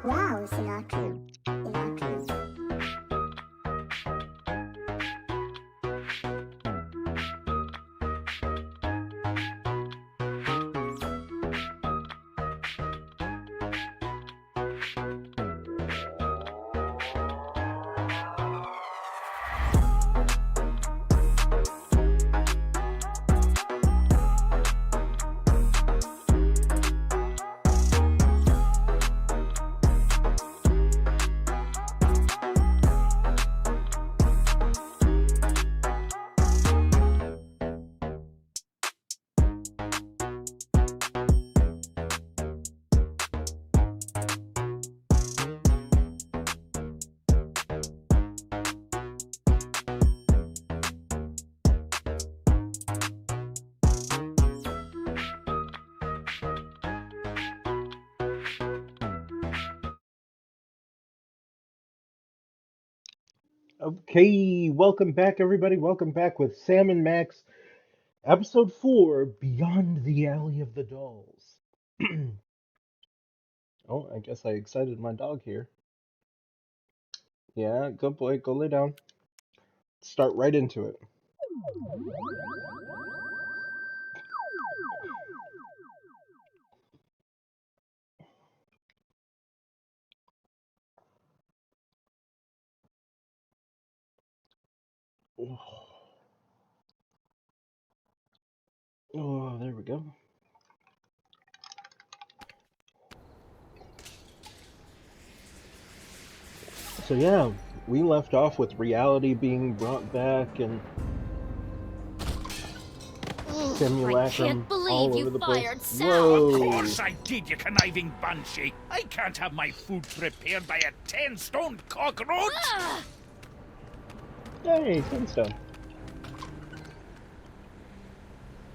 Wow, it's not true. It's not true. Okay, welcome back, everybody. Welcome back with Sam&Max, episode 4, Beyond the Alley of the Dolls. Oh, I guess I excited my dog here. Yeah, good boy, go lay down. Start right into it. Oh, there we go. So yeah, we left off with reality being brought back and I simulacrum can't believe all you over the place. fired Sal. Whoa! Of course I did, you conniving banshee. I can't have my food prepared by a 10-stone cockroach. Ah! Hey, Tombstone.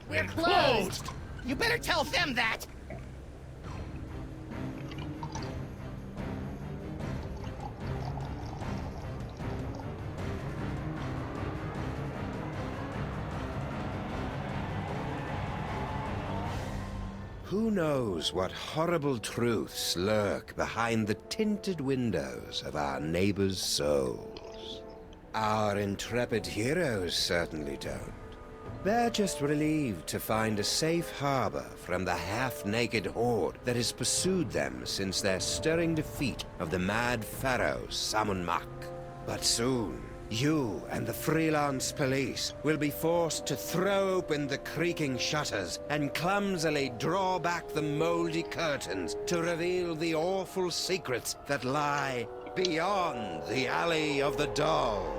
We're closed. You better tell them that! Who knows what horrible truths lurk behind the tinted windows of our neighbors' souls? Our intrepid heroes certainly don't. They're just relieved to find a safe harbor from the half-naked horde that has pursued them since their stirring defeat of the mad pharaoh Sammun-Mak. But soon, you and the freelance police will be forced to throw open the creaking shutters and clumsily draw back the moldy curtains to reveal the awful secrets that lie beyond the Alley of the Dolls.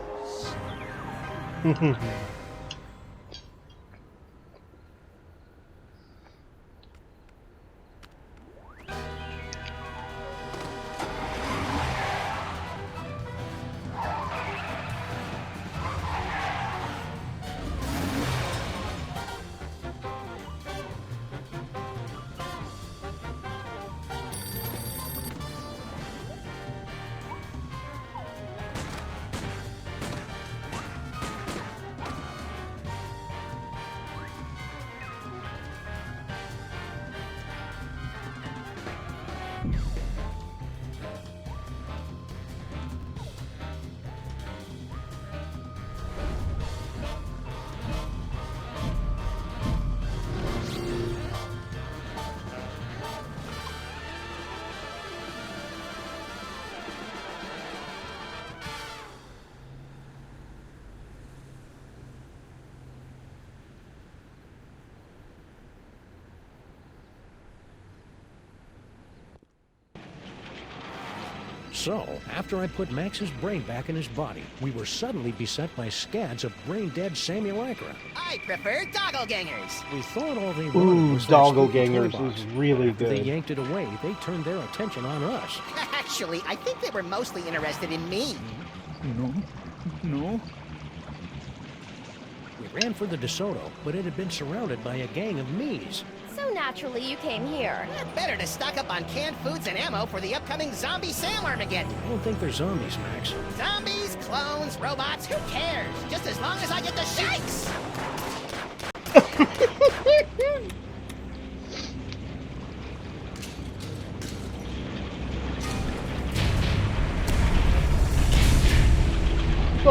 So, after I put Max's brain back in his body, we were suddenly beset by scads of brain-dead Samulacra. I prefer doppelgangers. We thought all they wanted Ooh, was that spooky toy Doppelgangers box. is really After they good. yanked it away, they turned their attention on us. Actually, I think they were mostly interested in me. No. We ran for the DeSoto, but it had been surrounded by a gang of me's. So naturally you came here. Better to stock up on canned foods and ammo for the upcoming zombie Sam Armageddon. I don't think they're zombies, Max. Zombies, clones, robots, who cares? Just as long as I get the shakes!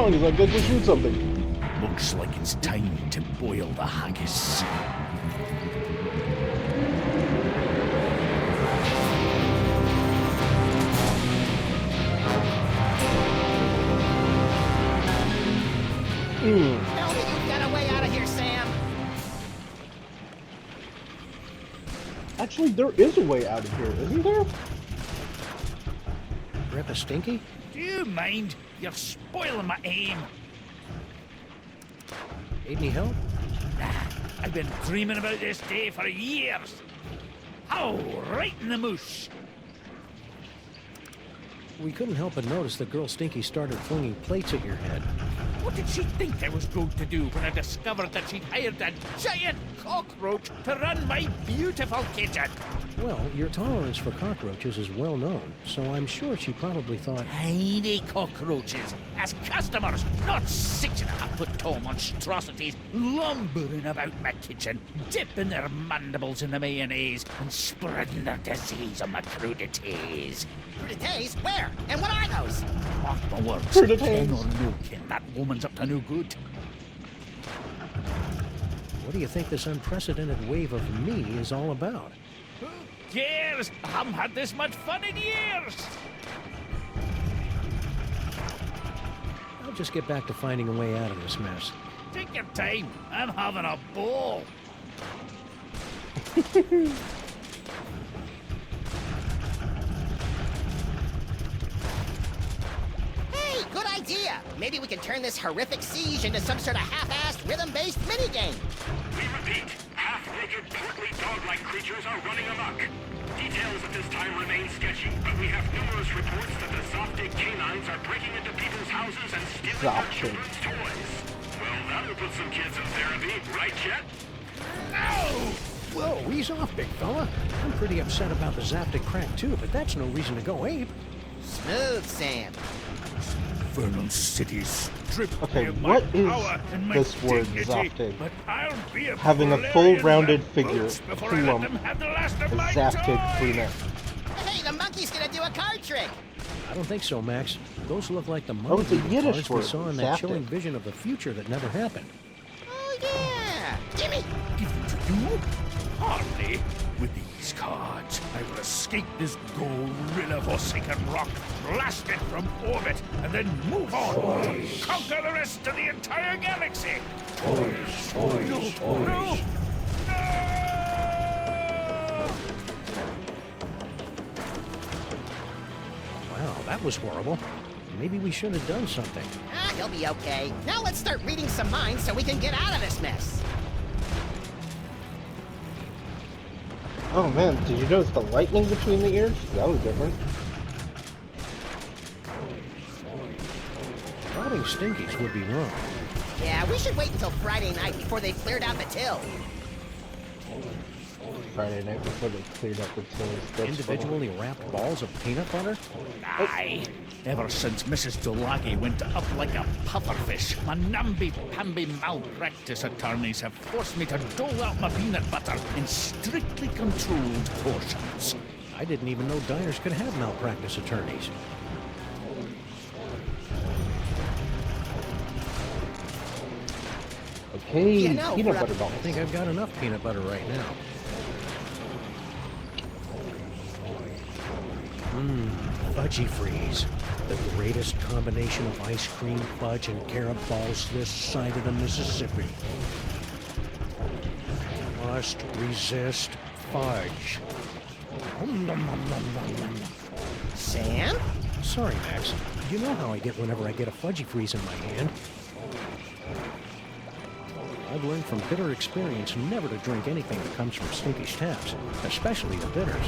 song. He's like, let's go shoot something. Looks like it's time to boil the haggis. Tell me you've got a way out of here, Sam. Actually, there is a way out of here, isn't there? Grandpa Stinky? Do you mind? You're spoiling my aim. Need any help? I've been dreaming about this day for years. Oh, right in the moosh. We couldn't help but notice that girl Stinky started flinging plates at your head. What did she think I was going to do when I discovered that she'd hired a giant cockroach to run my beautiful kitchen? Well, your tolerance for cockroaches is well known, so I'm sure she probably thought, Tiny cockroaches as customers, not 6.5-foot tall monstrosities lumbering about my kitchen, dipping their mandibles in the mayonnaise and spreading their disease on my crudités. Crudités? Where? And what are those? Mark my words, Crudités. kin or no kin, that woman's up to no good. what do you think this unprecedented wave of me is all about? Who cares? I haven't had this much fun in years. I'll just get back to finding a way out of this mess. Take your time. I'm having a ball. Hey, good idea. Maybe we can turn this horrific siege into some sort of half-assed, rhythm-based minigame. We repeat, half-naked, portly dog-like creatures are running amok. Details at this time remain sketchy, but we have numerous reports that the Zoptic canines are breaking into people's houses and stealing their Zoptic. children's toys. Well, that'll put some kids in therapy, right, Chet? Ow! Whoa, ease off, big fella. I'm pretty upset about the Zaptic crack too, but that's no reason to go ape. Smooth, Sam. Infernal cities stripped Okay, me of my what is power and my this word, dignity, Zoptic? but I'll be a Having a Valerian full-rounded rat figure, boots before I let plump, them have the last of a my Zaptic toys. brunette. Hey, the monkey's gonna do a card trick. I don't think so, Max. Those look like the Oh, it's a money Yiddish cards we word, saw in that Zaptic. chilling vision of the future that never happened. Oh, yeah. Gimme. Give them to you? Hardly. With these cards, I will escape this gorilla-forsaken rock, blast it from orbit, and then move on to conquer the rest of the entire galaxy. Toys, toys, no, no, no! Wow, that was horrible. Maybe we should have done something. Ah, he'll be okay. Now let's start reading some minds so we can get out of this mess. Oh man, did you notice the lightning between the ears? That was different. Robbing Stinkies would be wrong. Yeah, we should wait until Friday night before they've cleared out the till. Friday night before they cleared up the tills. That's Individually wrapped balls of peanut butter? Aye. Ever since Mrs. Dolagi went up like a pufferfish, my namby-pamby malpractice attorneys have forced me to dole out my peanut butter in strictly controlled portions. I didn't even know diners could have malpractice attorneys. Okay, You know, peanut for a- butter balls. I think I've got enough peanut butter right now. Fudgy Freeze. The greatest combination of ice cream, fudge, and carob balls this side of the Mississippi. Must resist fudge. Sam? Sorry, Max. You know how I get whenever I get a Fudgy Freeze in my hand. I've learned from bitter experience never to drink anything that comes from Stinky's taps, especially the bitters.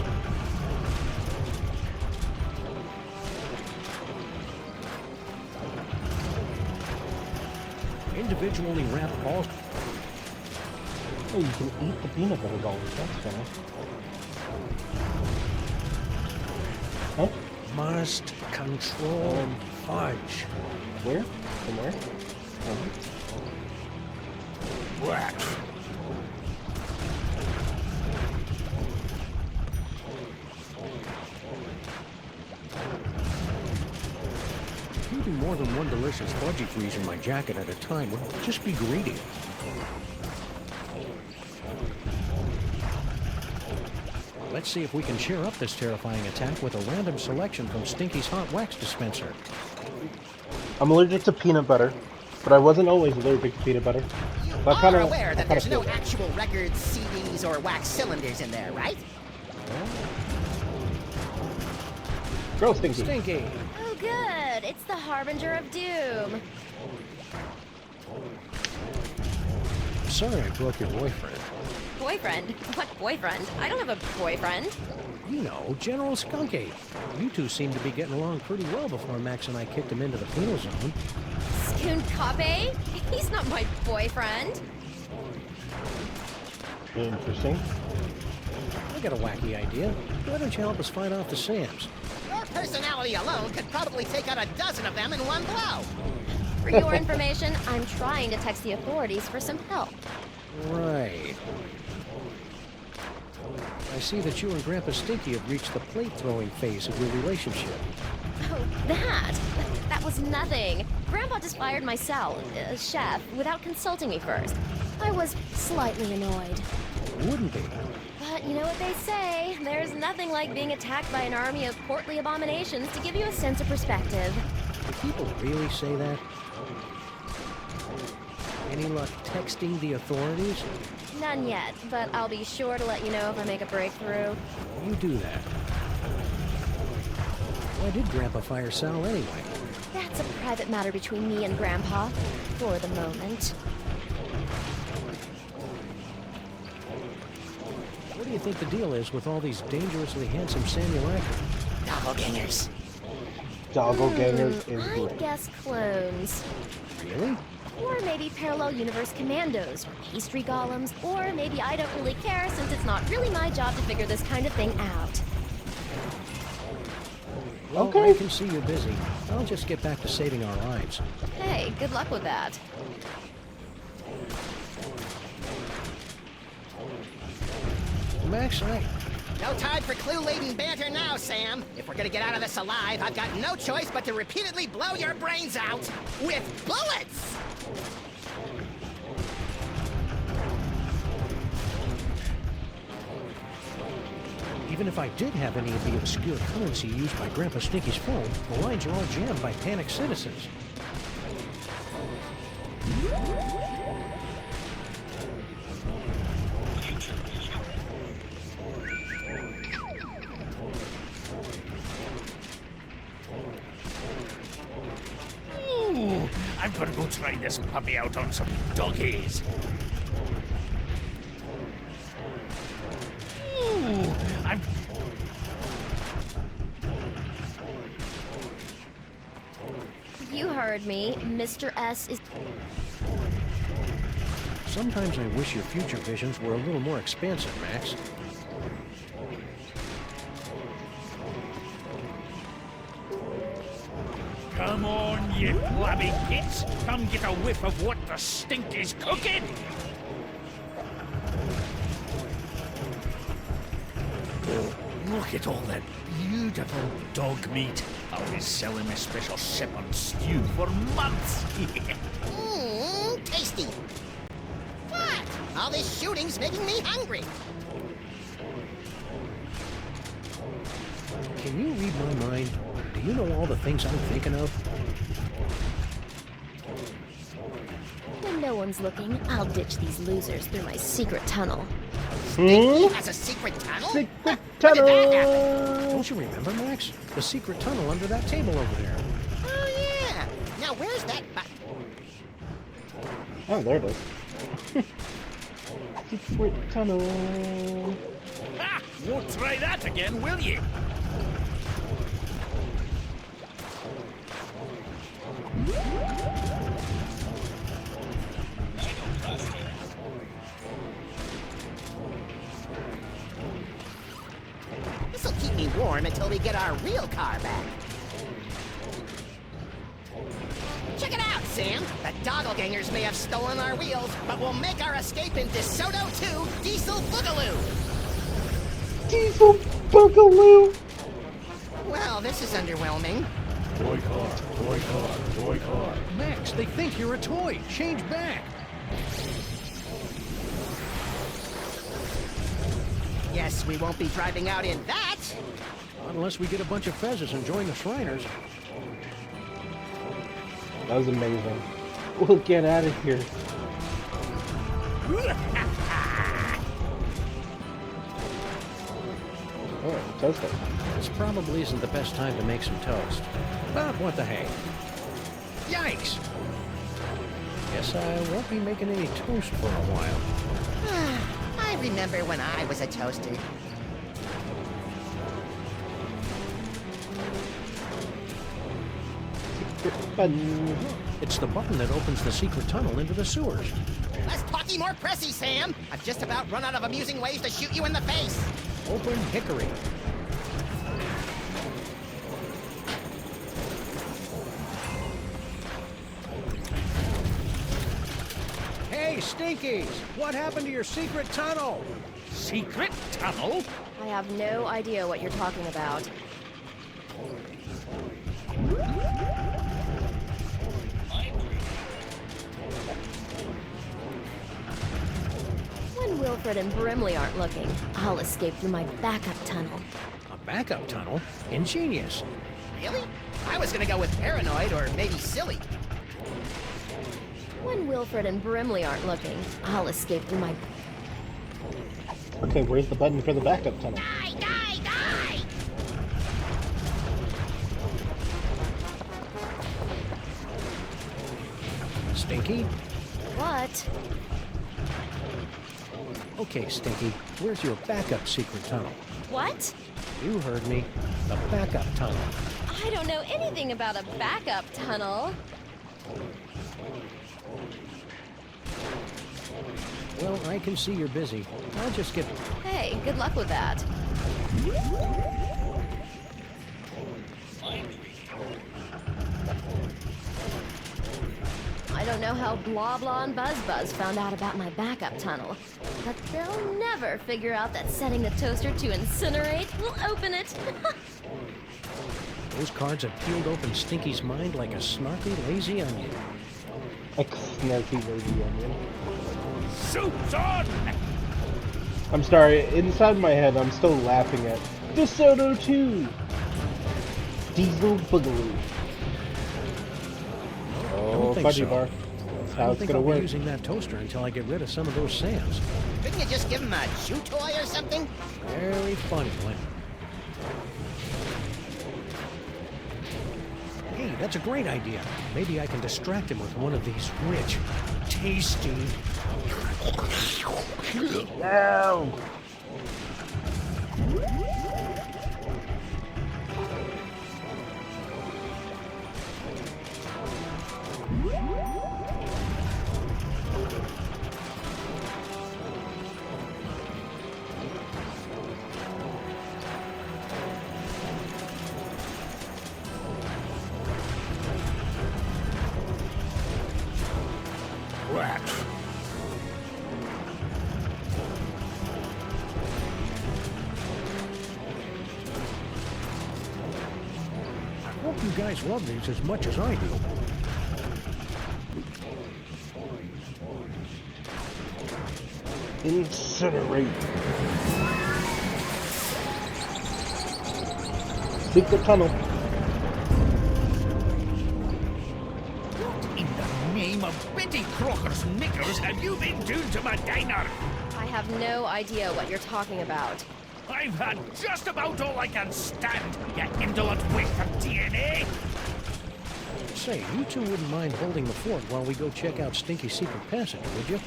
Individually wrapped balls. Oh, you can eat the peanut butter balls. That's funny. Huh? Must control fudge. Where? From where? Whack. You do more than one delicious budgie freeze in my jacket at a time would just be greedy. Let's see if we can cheer up this terrifying attack with a random selection from Stinky's hot wax dispenser. I'm allergic to peanut butter, but I wasn't always allergic to peanut butter. You I are kinda- aware I that kinda there's no feel it. actual records, CDs, or wax cylinders in there, right? Girl Stinky. Stinky! Oh, good. It's the harbinger of doom. Sorry I broke your boyfriend. Boyfriend? What boyfriend? I don't have a boyfriend. You know, General Skunky. You two seemed to be getting along pretty well before Max and I kicked him into the penal zone. Skoonkape? He's not my boyfriend. Interesting. I got a wacky idea. Why don't you help us fight off the Sams? Your personality alone could probably take out a dozen of them in one blow. For your information, I'm trying to text the authorities for some help. Right. I see that you and Grandpa Stinky have reached the plate-throwing phase of your relationship. Oh, that was nothing. Grandpa just fired my chef, without consulting me first. I was slightly annoyed. Wouldn't be. But you know what they say, there's nothing like being attacked by an army of portly abominations to give you a sense of perspective. Do people really say that? Any luck texting the authorities? None yet, but I'll be sure to let you know if I make a breakthrough. You do that. Why did Grandpa fire Sal anyway? That's a private matter between me and Grandpa, for the moment. What do you think the deal is with all these dangerously handsome Sammun-Mak? Doppelgangers. Doppelgangers is I great. guess clones. Really? Or maybe parallel universe commandos, or pastry golems, or maybe I don't really care since it's not really my job to figure this kind of thing out. Well, Okay. I can see you're busy. I'll just get back to saving our lives. Hey, good luck with that. Max, No time for clue-laden banter now, Sam. If we're gonna get out of this alive, I've got no choice but to repeatedly blow your brains out with bullets! even if I did have any of the obscure currency used by Grandpa Stinky's phone, the lines are all jammed by panicked citizens. Ooh, I'm gonna go try this puppy out on some doggies. Ooh, You heard me. Mr. S is... Sometimes I wish your future visions were a little more expansive, Max. Come on, you flabby kids. Come get a whiff of what the stink is cooking. Look at all that beautiful dog meat. I'll be selling my special sip on stew for months. Mmm, tasty. What? All this shooting's making me hungry. Can you read my mind? Do you know all the things I'm thinking of? When no one's looking, I'll ditch these losers through my secret tunnel. He has a secret tunnel? Secret When did that happen? tunnel! Don't you remember, Max? The secret tunnel under that table over there. Oh, yeah. Now, where's that Oh, there it is. Secret tunnel. Ha! Won't try that again, will you? This'll keep me warm until we get our real car back. Check it out, Sam. The doppelgangers may have stolen our wheels, but we'll make our escape in DeSoto 2 Diesel Boogaloo. Diesel Boogaloo! Well, this is underwhelming. Toy car, toy car, toy car. Max, they think you're a toy. Change back. Guess we won't be driving out in that. Unless we get a bunch of fezzes and join the Shriners. That was amazing. We'll get out of here. Oh, toaster. This probably isn't the best time to make some toast. But what the heck? Yikes! Guess I won't be making any toast for a while. I remember when I was a toaster. Button. It's the button that opens the secret tunnel into the sewers. Less talky, more pressy, Sam. I've just about run out of amusing ways to shoot you in the face. Open hickory. Hey, Stinkies! What happened to your secret tunnel? Secret tunnel? I have no idea what you're talking about. When Wilfred and Brimley aren't looking, I'll escape through my backup tunnel. A backup tunnel? Ingenious. Really? I was gonna go with paranoid or maybe silly. When Wilfred and Brimley aren't looking, I'll escape through my... Okay, where's the button for the backup tunnel? Die, die, die! Stinky? What? Okay, Stinky, where's your backup secret tunnel? What? You heard me. The backup tunnel. I don't know anything about a backup tunnel. Well, I can see you're busy. I'll just get... Hey, good luck with that. I don't know how Blah Blah and Buzz Buzz found out about my backup tunnel, but they'll never figure out that setting the toaster to incinerate will open it. Those cards have peeled open Stinky's mind like a snarky, lazy onion. A snarky lazy onion. Soup's on! I'm sorry, inside my head I'm still laughing at DeSoto 2! Diesel Boogaloo. I Oh, don't think fudgy so. bar. That's I how don't it's think gonna I'll be work. using that toaster until I get rid of some of those sands. Couldn't you just give him a chew toy or something? Very funny, Lynn. Hey, that's a great idea. Maybe I can distract him with one of these rich, tasty... Ow! Rat. I hope you guys love these as much as I do. Incinerate. Secret tunnel. In the name of Betty Crocker's knickers have you been doing to my diner? I have no idea what you're talking about. I've had just about all I can stand, you indolent waste of DNA! Say, you two wouldn't mind holding the fort while we go check out Stinky's secret passage, would you?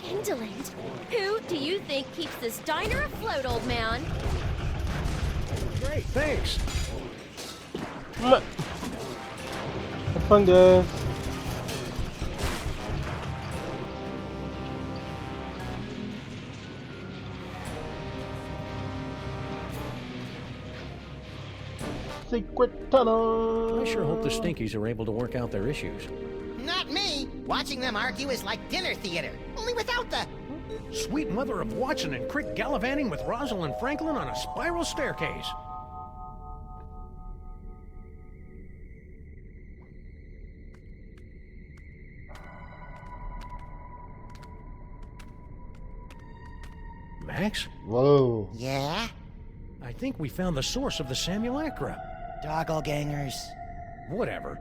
Indolent? Who do you think keeps this diner afloat, old man? Great, thanks. Have fun, guys. Secret tunnel. I sure hope the Stinkies are able to work out their issues. Not me. Watching them argue is like dinner theater, only without the... Sweet mother of Watson and Crick gallivanting with Rosalind Franklin on a spiral staircase. Max? Whoa. Yeah? I think we found the source of the simulacra. Doppelgangers. Whatever.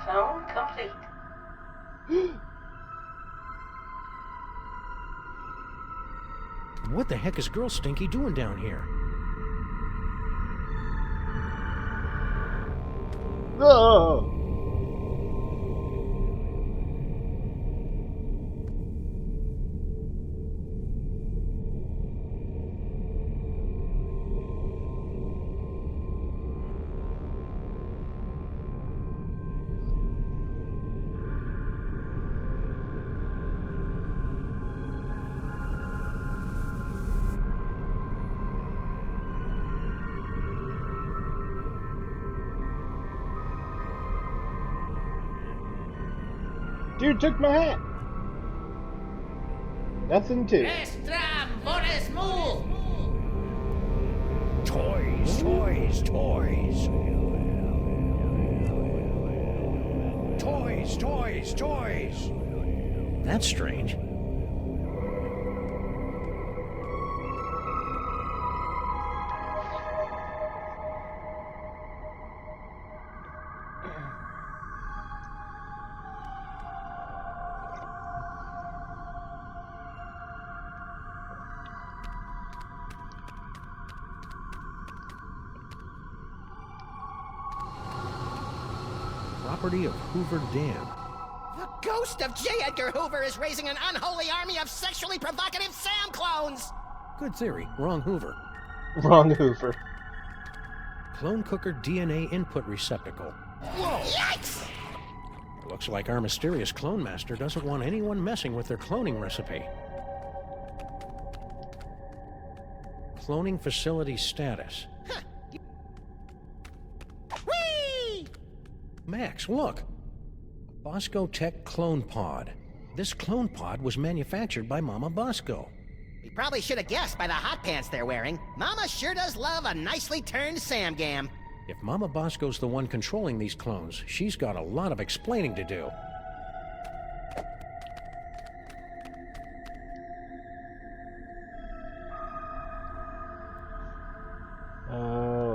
Clone complete. What the heck is Girl Stinky doing down here? Oh. Dude took my hat. Nothing to. Toys, toys, toys. Toys, toys, toys. That's strange. Property of Hoover Dam. The ghost of J. Edgar Hoover is raising an unholy army of sexually provocative Sam clones! Good theory. Wrong Hoover. Wrong Hoover. Clone cooker DNA input receptacle. Whoa! Yikes! Looks like our mysterious clone master doesn't want anyone messing with their cloning recipe. Cloning facility status. Whee! Max, look! Bosco Tech clone pod. This clone pod was manufactured by Mama Bosco. We probably should have guessed by the hot pants they're wearing. Mama sure does love a nicely turned Samgam. If Mama Bosco's the one controlling these clones, she's got a lot of explaining to do.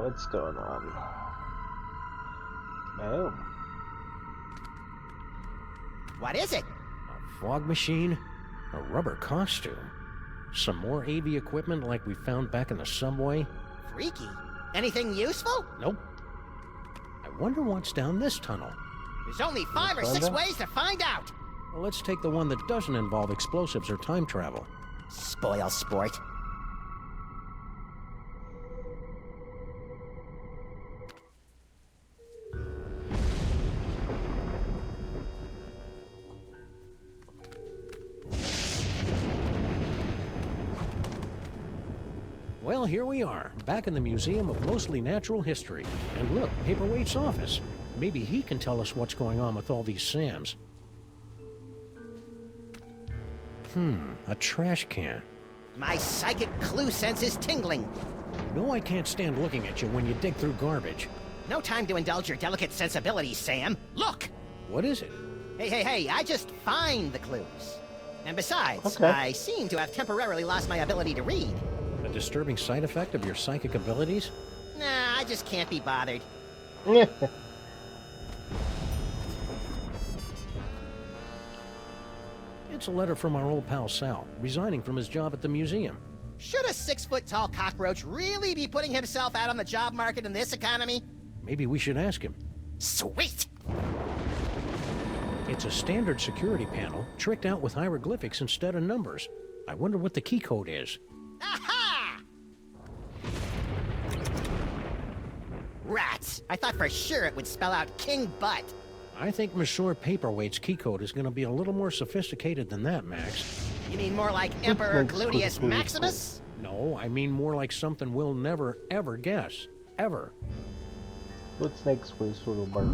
What's going on? Oh. What is it? A fog machine, a rubber costume, some more AV equipment like we found back in the subway. Freaky. Anything useful? Nope. I wonder what's down this tunnel. There's only 5 or 6 ways to find out. Well, let's take the one that doesn't involve explosives or time travel. Spoil sport. Well, here we are, back in the Museum of Mostly Natural History. And look, Paperweight's office. Maybe he can tell us what's going on with all these Sams. A trash can. My psychic clue sense is tingling. No, I can't stand looking at you when you dig through garbage. No time to indulge your delicate sensibilities, Sam. Look! What is it? Hey, I just find the clues. And besides, Okay. I seem to have temporarily lost my ability to read. A disturbing side effect of your psychic abilities? Nah, I just can't be bothered. It's a letter from our old pal Sal, resigning from his job at the museum. Should a 6-foot-tall cockroach really be putting himself out on the job market in this economy? Maybe we should ask him. Sweet! It's a standard security panel, tricked out with hieroglyphics instead of numbers. I wonder what the key code is. Aha! Rats! I thought for sure it would spell out King Butt. I think Monsieur Paperweight's key code is going to be a little more sophisticated than that, Max. You mean more like Emperor Let's Gluteus go. Maximus? No, I mean more like something we'll never, ever guess. Ever. What snake's face sort of bark?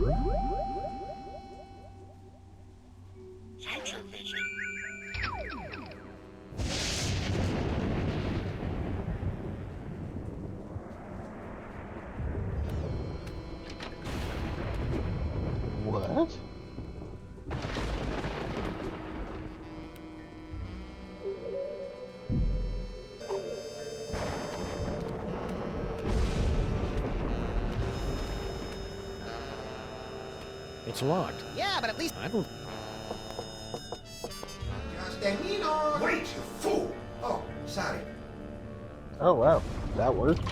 Future vision. What? It's locked. Yeah, but at least... I don't... Wait, you fool! Oh, sorry. Oh, wow. That worked.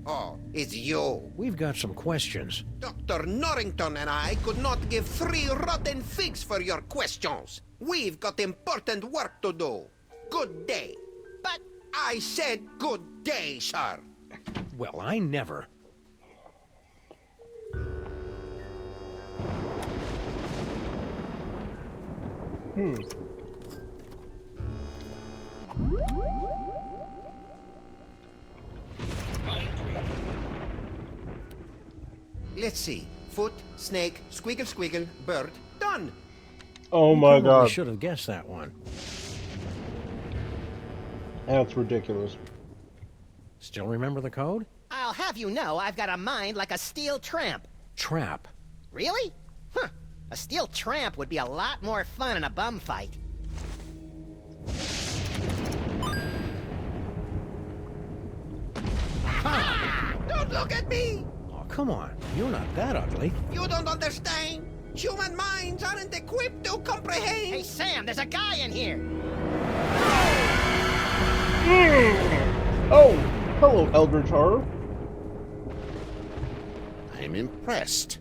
Oh, it's you. We've got some questions. Dr. Norrington and I could not give 3 rotten figs for your questions. We've got important work to do. Good day. But... I said good day, sir. Well, I never... Let's see. Foot, snake, squiggle, squiggle, bird. Done. Oh my Probably god. should have guessed that one. That's ridiculous. Still remember the code? I'll have you know I've got a mind like a steel tramp. Trap. Really? Huh. A steel tramp would be a lot more fun in a bum fight. Ha! Don't look at me! Oh, come on. You're not that ugly. You don't understand. Human minds aren't equipped to comprehend. Hey, Sam, there's a guy in here! Oh, hello, Eldritch Horror. I'm impressed.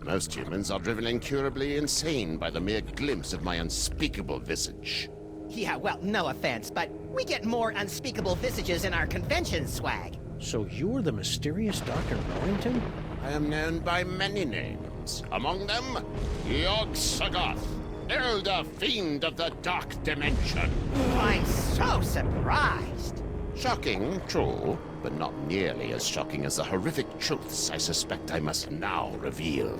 Most humans are driven incurably insane by the mere glimpse of my unspeakable visage. Yeah, well, no offense, but we get more unspeakable visages in our convention swag. So you're the mysterious Dr. Norrington? I am known by many names. Among them, Yog-Sothoth, elder fiend of the dark dimension. I'm so surprised. Shocking, true, but not nearly as shocking as the horrific truths I suspect I must now reveal.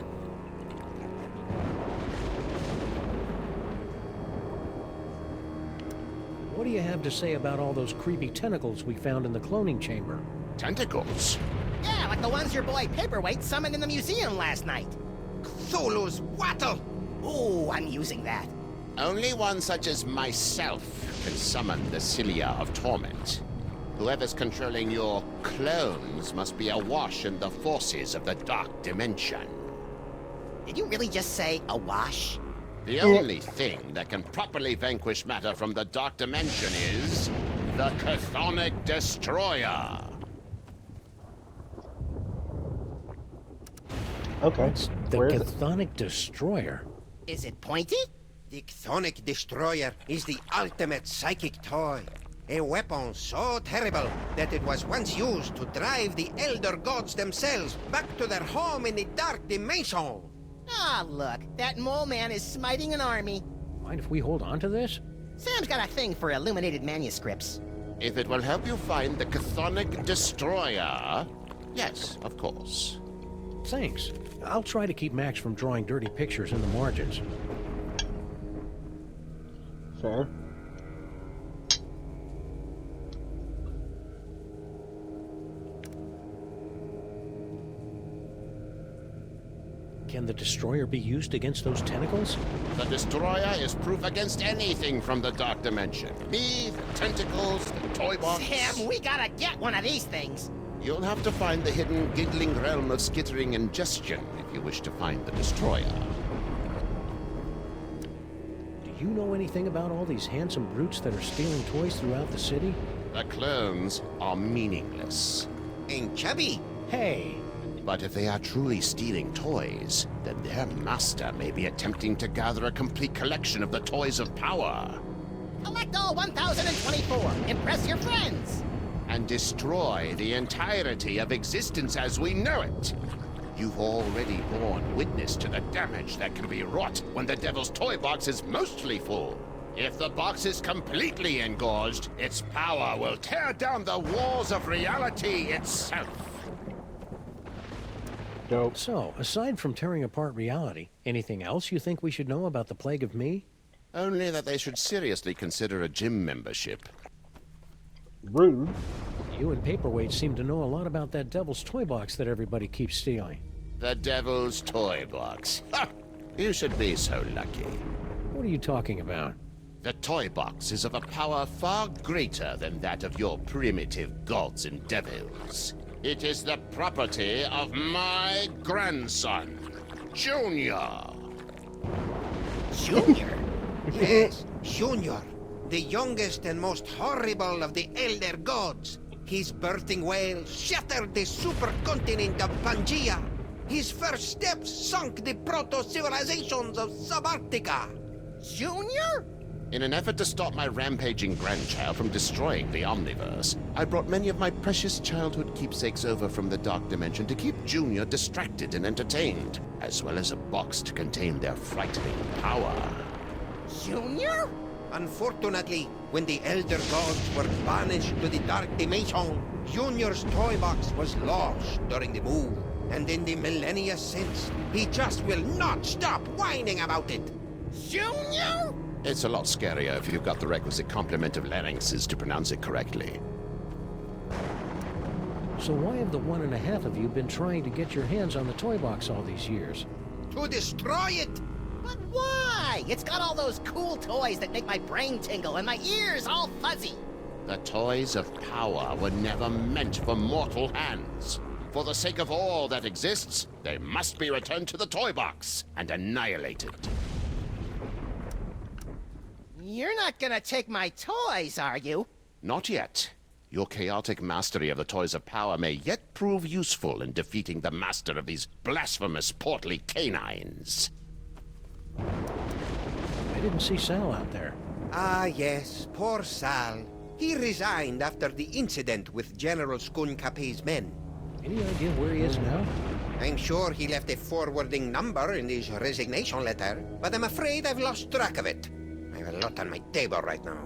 What do you have to say about all those creepy tentacles we found in the cloning chamber? Tentacles? Yeah, like the ones your boy Paperweight summoned in the museum last night. Cthulhu's wattle. Ooh, I'm using that. Only one such as myself can summon the Cilia of Torment. Whoever's controlling your clones must be awash in the forces of the dark dimension. Did you really just say awash? The only thing that can properly vanquish matter from the dark dimension is the Chthonic Destroyer. Okay, The where is it? Chthonic Destroyer. Is it pointy? The Chthonic Destroyer is the ultimate psychic toy. A weapon so terrible that it was once used to drive the Elder Gods themselves back to their home in the Dark Dimension. Ah, look, that mole man is smiting an army. Mind if we hold on to this? Sam's got a thing for illuminated manuscripts. If it will help you find the Chthonic Destroyer, yes, of course. Thanks. I'll try to keep Max from drawing dirty pictures in the margins. Fair. Can the Destroyer be used against those tentacles? The Destroyer is proof against anything from the Dark Dimension. Me, the tentacles, the toy box. Sam, we gotta get one of these things. You'll have to find the hidden, giggling realm of skittering ingestion if you wish to find the Destroyer. Do you know anything about all these handsome brutes that are stealing toys throughout the city? The clones are meaningless. And chubby. Hey! But if they are truly stealing toys, then their master may be attempting to gather a complete collection of the toys of power. Collect all 1,024. Impress your friends. And destroy the entirety of existence as we know it. You've already borne witness to the damage that can be wrought when the Devil's Toy Box is mostly full. If the box is completely engorged, its power will tear down the walls of reality itself. Dope. So, aside from tearing apart reality, anything else you think we should know about the Plague of Me? Only that they should seriously consider a gym membership. Rude. You and Paperweight seem to know a lot about that Devil's Toy Box that everybody keeps stealing. The Devil's Toy Box. Ha! You should be so lucky. What are you talking about? The Toy Box is of a power far greater than that of your primitive gods and devils. It is the property of my grandson, Junior. Junior? Yes, Junior, the youngest and most horrible of the Elder Gods. His birthing wail shattered the supercontinent of Pangaea. His first steps sunk the proto-civilizations of Subarctica. Junior? In an effort to stop my rampaging grandchild from destroying the Omniverse, I brought many of my precious childhood keepsakes over from the Dark Dimension to keep Junior distracted and entertained, as well as a box to contain their frightening power. Junior? Unfortunately, when the Elder Gods were banished to the Dark Dimension, Junior's toy box was lost during the move. And in the millennia since, he just will not stop whining about it. Junior? It's a lot scarier if you've got the requisite complement of larynxes to pronounce it correctly. So why have the 1.5 of you been trying to get your hands on the toy box all these years? To destroy it! But why? It's got all those cool toys that make my brain tingle and my ears all fuzzy. The toys of power were never meant for mortal hands. For the sake of all that exists, they must be returned to the toy box and annihilated. You're not gonna take my toys, are you? Not yet. Your chaotic mastery of the toys of power may yet prove useful in defeating the master of these blasphemous portly canines. I didn't see Sal out there. Ah, yes, poor Sal. He resigned after the incident with General Skun-Kapay's men. Any idea where he is now? I'm sure he left a forwarding number in his resignation letter, but I'm afraid I've lost track of it. I have a lot on my table right now.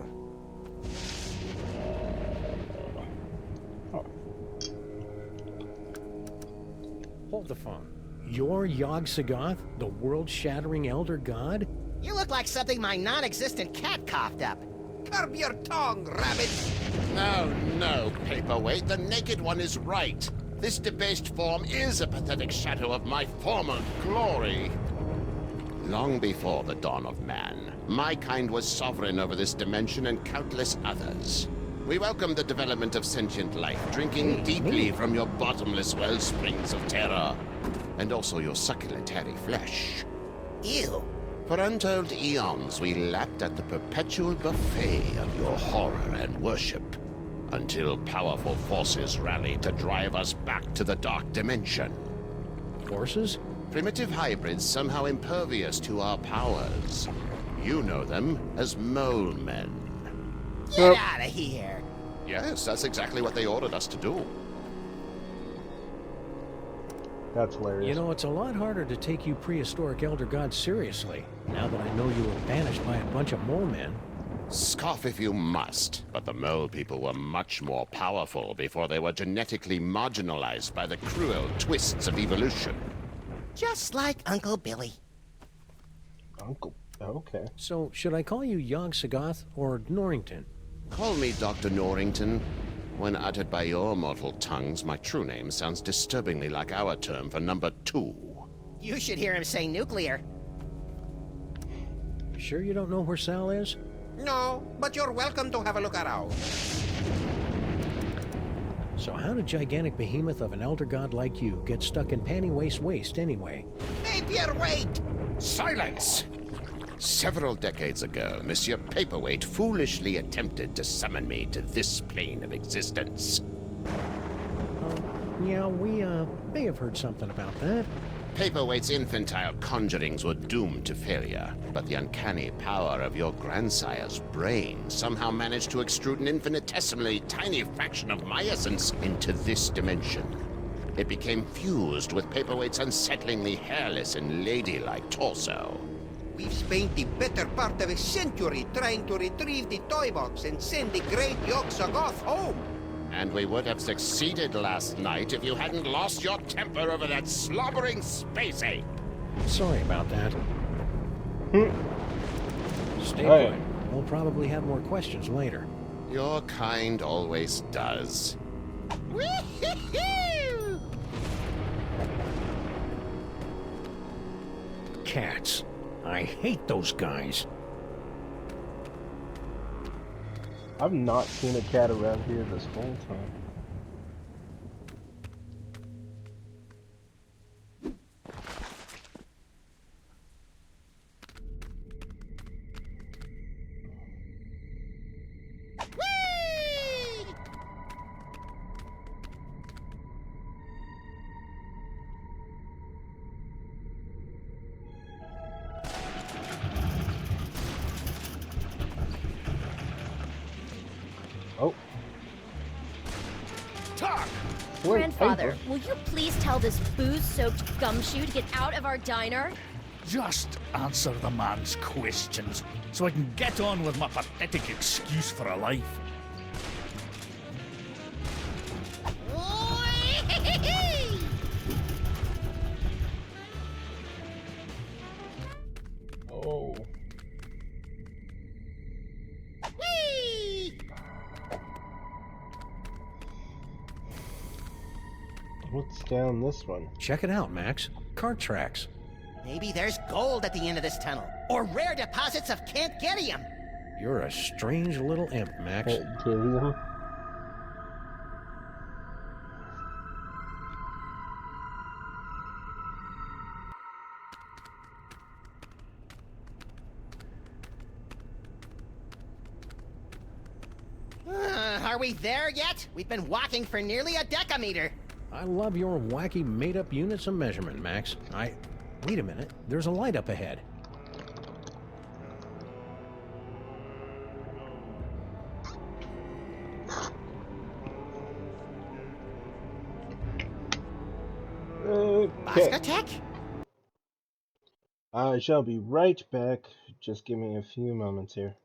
Hold the phone. You're Yog-Sothoth, the world-shattering Elder God? You look like something my non-existent cat coughed up. Curb your tongue, rabbit! No, Paperweight, the Naked One is right. This debased form is a pathetic shadow of my former glory. Long before the dawn of man, my kind was sovereign over this dimension and countless others. We welcome the development of sentient life, drinking deeply from your bottomless well springs of terror, and also your succulent hairy flesh. Ew. For untold eons, we lapped at the perpetual buffet of your horror and worship, until powerful forces rallied to drive us back to the Dark Dimension. Forces? Primitive hybrids somehow impervious to our powers. You know them as mole men. Get out of here! Yes, that's exactly what they ordered us to do. That's hilarious. You know, it's a lot harder to take you prehistoric Elder Gods seriously, now that I know you were banished by a bunch of mole men. Scoff if you must, but the mole people were much more powerful before they were genetically marginalized by the cruel twists of evolution. Just like Uncle Billy. Uncle. Okay. So, should I call you Yog-Sothoth or Norrington? Call me Dr. Norrington. When uttered by your mortal tongues, my true name sounds disturbingly like our term for number 2. You should hear him say nuclear. You sure you don't know where Sal is? No, but you're welcome to have a look around. So how did gigantic behemoth of an Elder God like you get stuck in Panty Waste anyway? Paperweight! Silence! Several decades ago, Monsieur Paperweight foolishly attempted to summon me to this plane of existence. Yeah, we may have heard something about that. Paperweight's infantile conjurings were doomed to failure, but the uncanny power of your grandsire's brain somehow managed to extrude an infinitesimally tiny fraction of my essence into this dimension. It became fused with Paperweight's unsettlingly hairless and ladylike torso. We've spent the better part of a century trying to retrieve the toy box and send the great Yog-Sothoth home. And we would have succeeded last night if you hadn't lost your temper over that slobbering space ape. Sorry about that. Stay Hey. put. We'll probably have more questions later. Your kind always does. Woo-hoo-hoo! Cats. I hate those guys. I've not seen a cat around here this whole time. Grandfather, will you please tell this booze-soaked gumshoe to get out of our diner? Just answer the man's questions so I can get on with my pathetic excuse for a life. Oh. Whee! What's down this one? Check it out, Max. Cart tracks. Maybe there's gold at the end of this tunnel, or rare deposits of Can't-Gettium. You're a strange little imp, Max. Gilliam. Are we there yet? We've been walking for nearly a decameter. I love your wacky made-up units of measurement, Max. Wait a minute. There's a light up ahead. Okay. Tech? I shall be right back. Just give me a few moments here.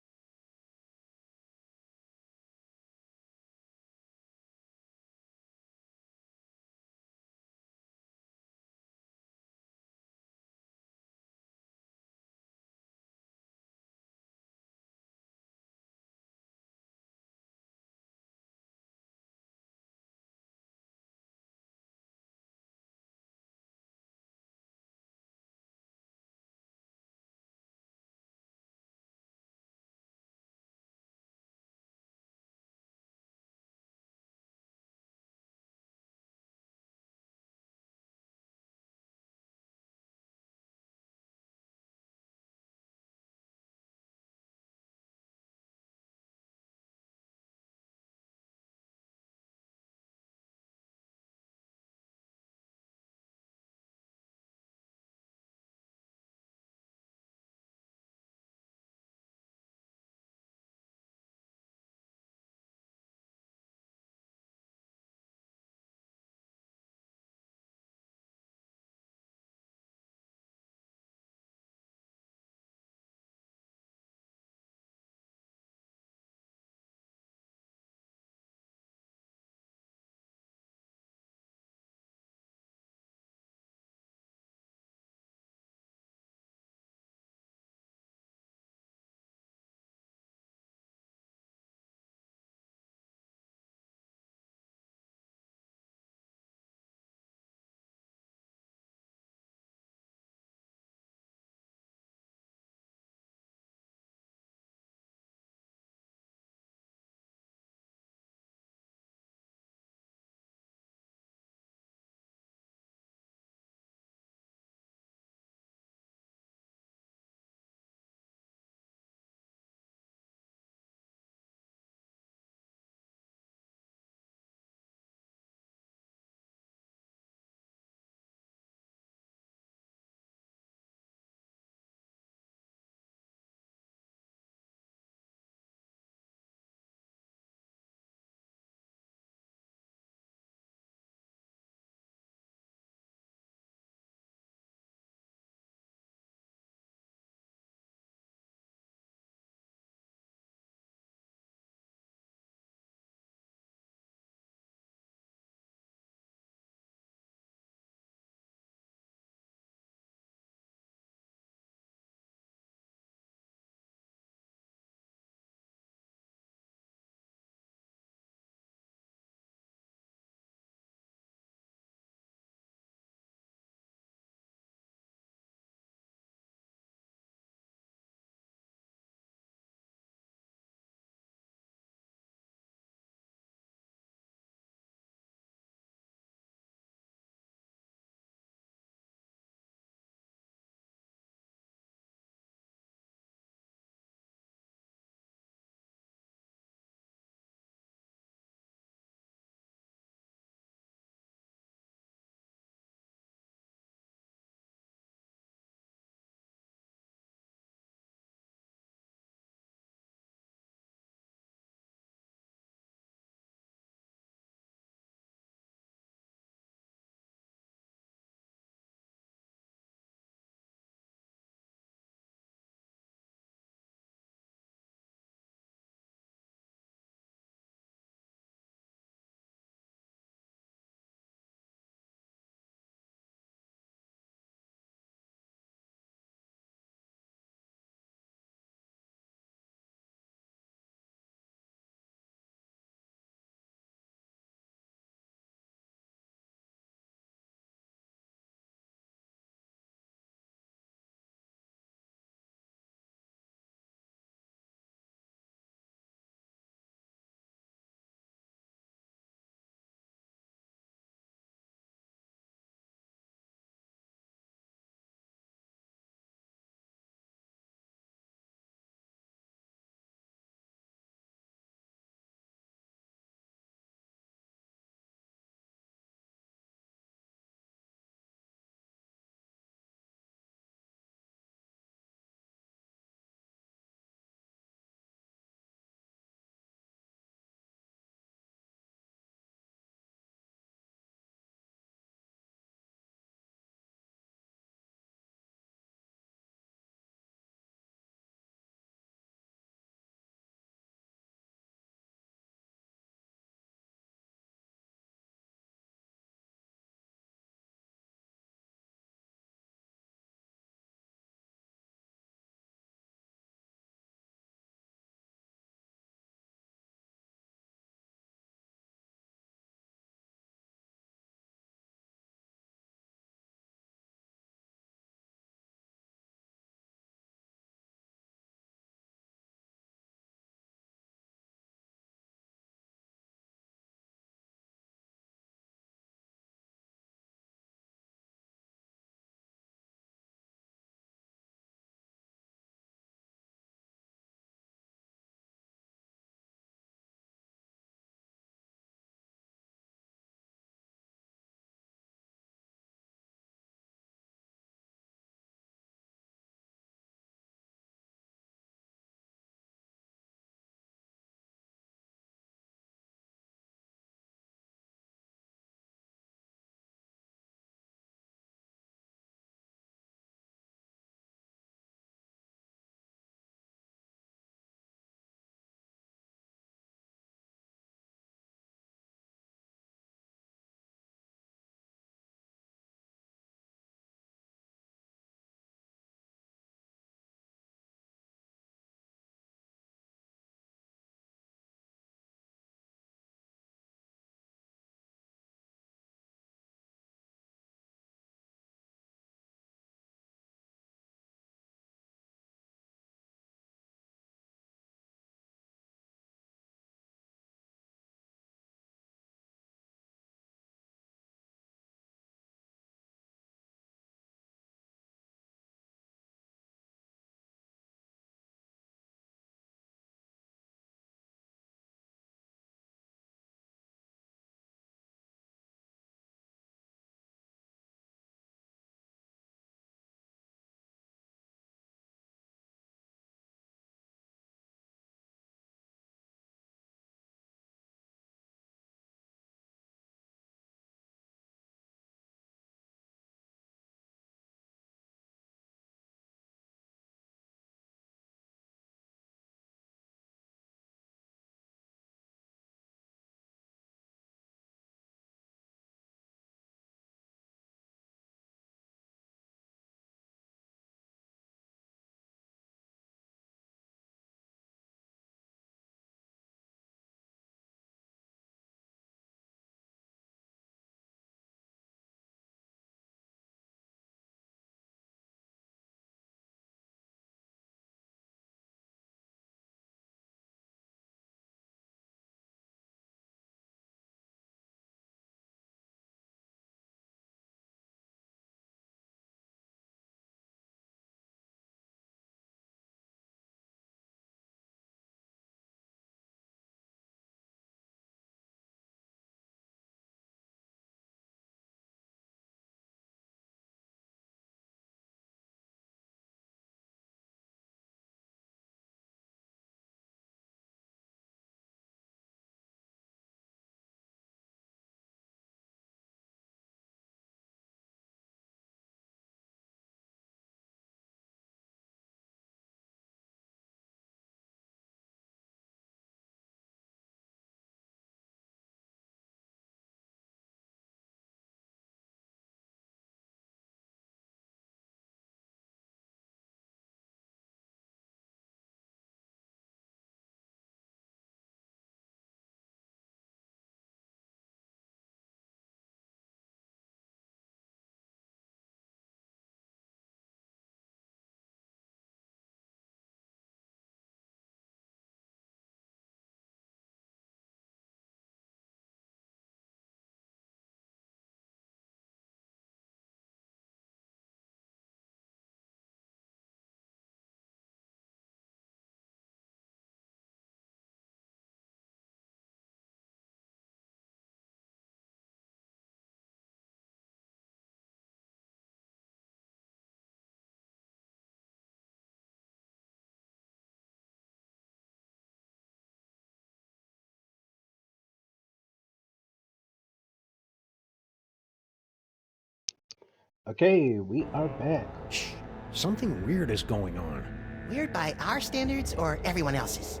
Okay, we are back. Shh. Something weird is going on. Weird by our standards or everyone else's?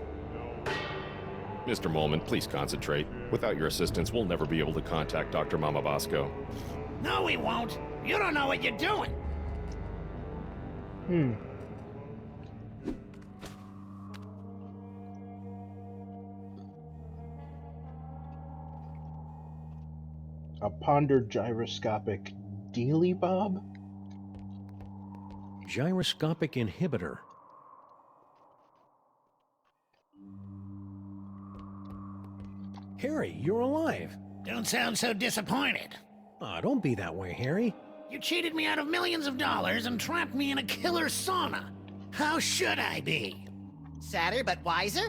Mr. Molman, please concentrate. Without your assistance, we'll never be able to contact Dr. Mama Bosco. No, we won't. You don't know what you're doing. A pondered gyroscopic dealy bob? Gyroscopic inhibitor. Harry, you're alive. Don't sound so disappointed. Ah, don't be that way, Harry. You cheated me out of millions of dollars and trapped me in a killer sauna. How should I be? Sadder but wiser?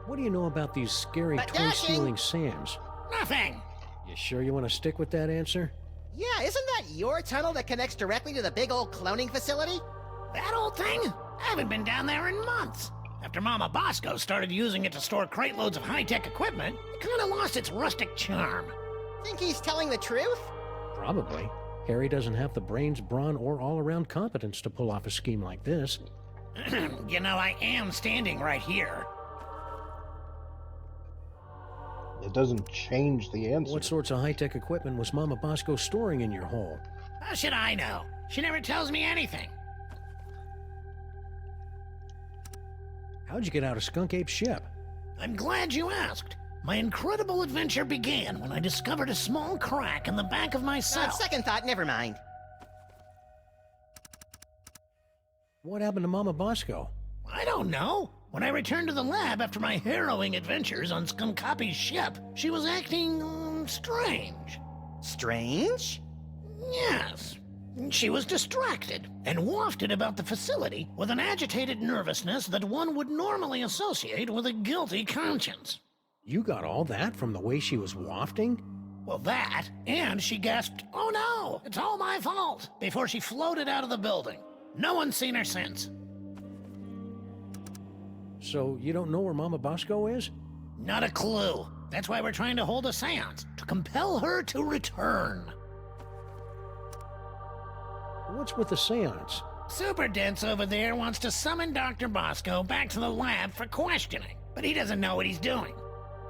What do you know about these scary But toy-stealing Sams? Nothing. You sure you want to stick with that answer? Yeah, isn't that your tunnel that connects directly to the big old cloning facility? That old thing? I haven't been down there in months. After Mama Bosco started using it to store crate loads of high-tech equipment, it kinda lost its rustic charm. Think he's telling the truth? Probably. Harry doesn't have the brains, brawn, or all-around competence to pull off a scheme like this. You know, I am standing right here. It doesn't change the answer. What sorts of high-tech equipment was Mama Bosco storing in your hole? How should I know? She never tells me anything. How'd you get out of Skunk Ape's ship? I'm glad you asked. My incredible adventure began when I discovered a small crack in the back of my cell. Second thought, never mind. What happened to Mama Bosco? I don't know. When I returned to the lab after my harrowing adventures on Skunkapi's ship, she was acting, strange. Strange? Yes. She was distracted and wafted about the facility with an agitated nervousness that one would normally associate with a guilty conscience. You got all that from the way she was wafting? Well, that, and she gasped, "Oh no, it's all my fault," before she floated out of the building. No one's seen her since. So you don't know where Mama Bosco is? Not a clue. That's why we're trying to hold a seance, to compel her to return. What's with the seance? Super Dense over there wants to summon Dr. Bosco back to the lab for questioning, but he doesn't know what he's doing.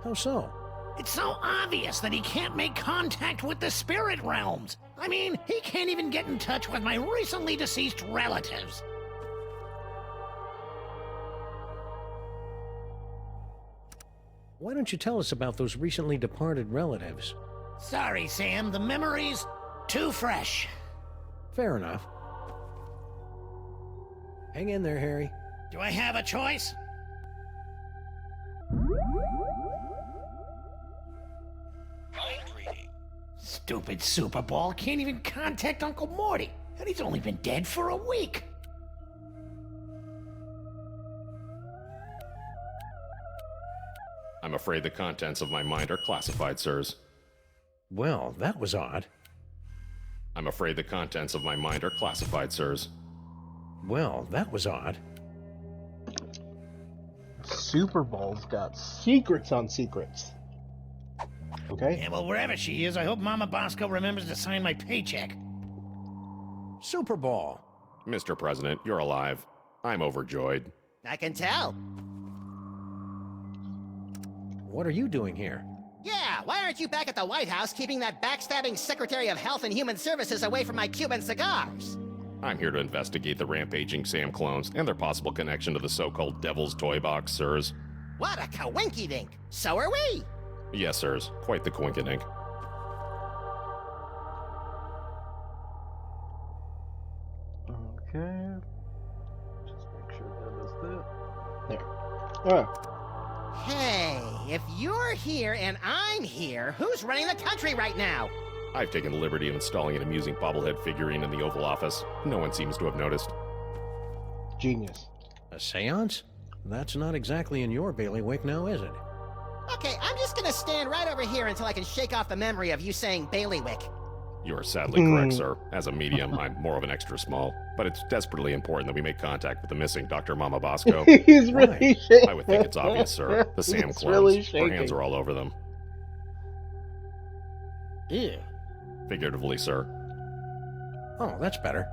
How so? It's so obvious that he can't make contact with the spirit realms. I mean, he can't even get in touch with my recently deceased relatives. Why don't you tell us about those recently departed relatives? Sorry, Sam, the memory's too fresh. Fair enough. Hang in there, Harry. Do I have a choice? Mind reading. Stupid Super Ball can't even contact Uncle Morty, and he's only been dead for a week. I'm afraid the contents of my mind are classified, sirs. Well, that was odd. I'm afraid the contents of my mind are classified, sirs. Well, that was odd. Super Bowl's got secrets on secrets. Okay? Yeah, well, wherever she is, I hope Mama Bosco remembers to sign my paycheck. Super Ball. Mr. President, you're alive. I'm overjoyed. I can tell. What are you doing here? Yeah, why aren't you back at the White House keeping that backstabbing Secretary of Health and Human Services away from my Cuban cigars? I'm here to investigate the rampaging Sam clones and their possible connection to the so-called Devil's Toy Box, sirs. What a coinky-dink! So are we! Yes, sirs. Quite the coinkydink. Okay. Just make sure that is that. There. Alright. Hey, if you're here and I'm here, who's running the country right now? I've taken the liberty of installing an amusing bobblehead figurine in the Oval Office. No one seems to have noticed. Genius. A seance? That's not exactly in your bailiwick now, is it? Okay, I'm just gonna stand right over here until I can shake off the memory of you saying bailiwick. You're sadly correct, sir. As a medium, I'm more of an extra small. But it's desperately important that we make contact with the missing Dr. Mama Bosco. He's really shaking. I would think it's obvious, sir. The Sam He's clones. really Her shaking. hands are all over them. Ew. Figuratively, sir. Oh, that's better.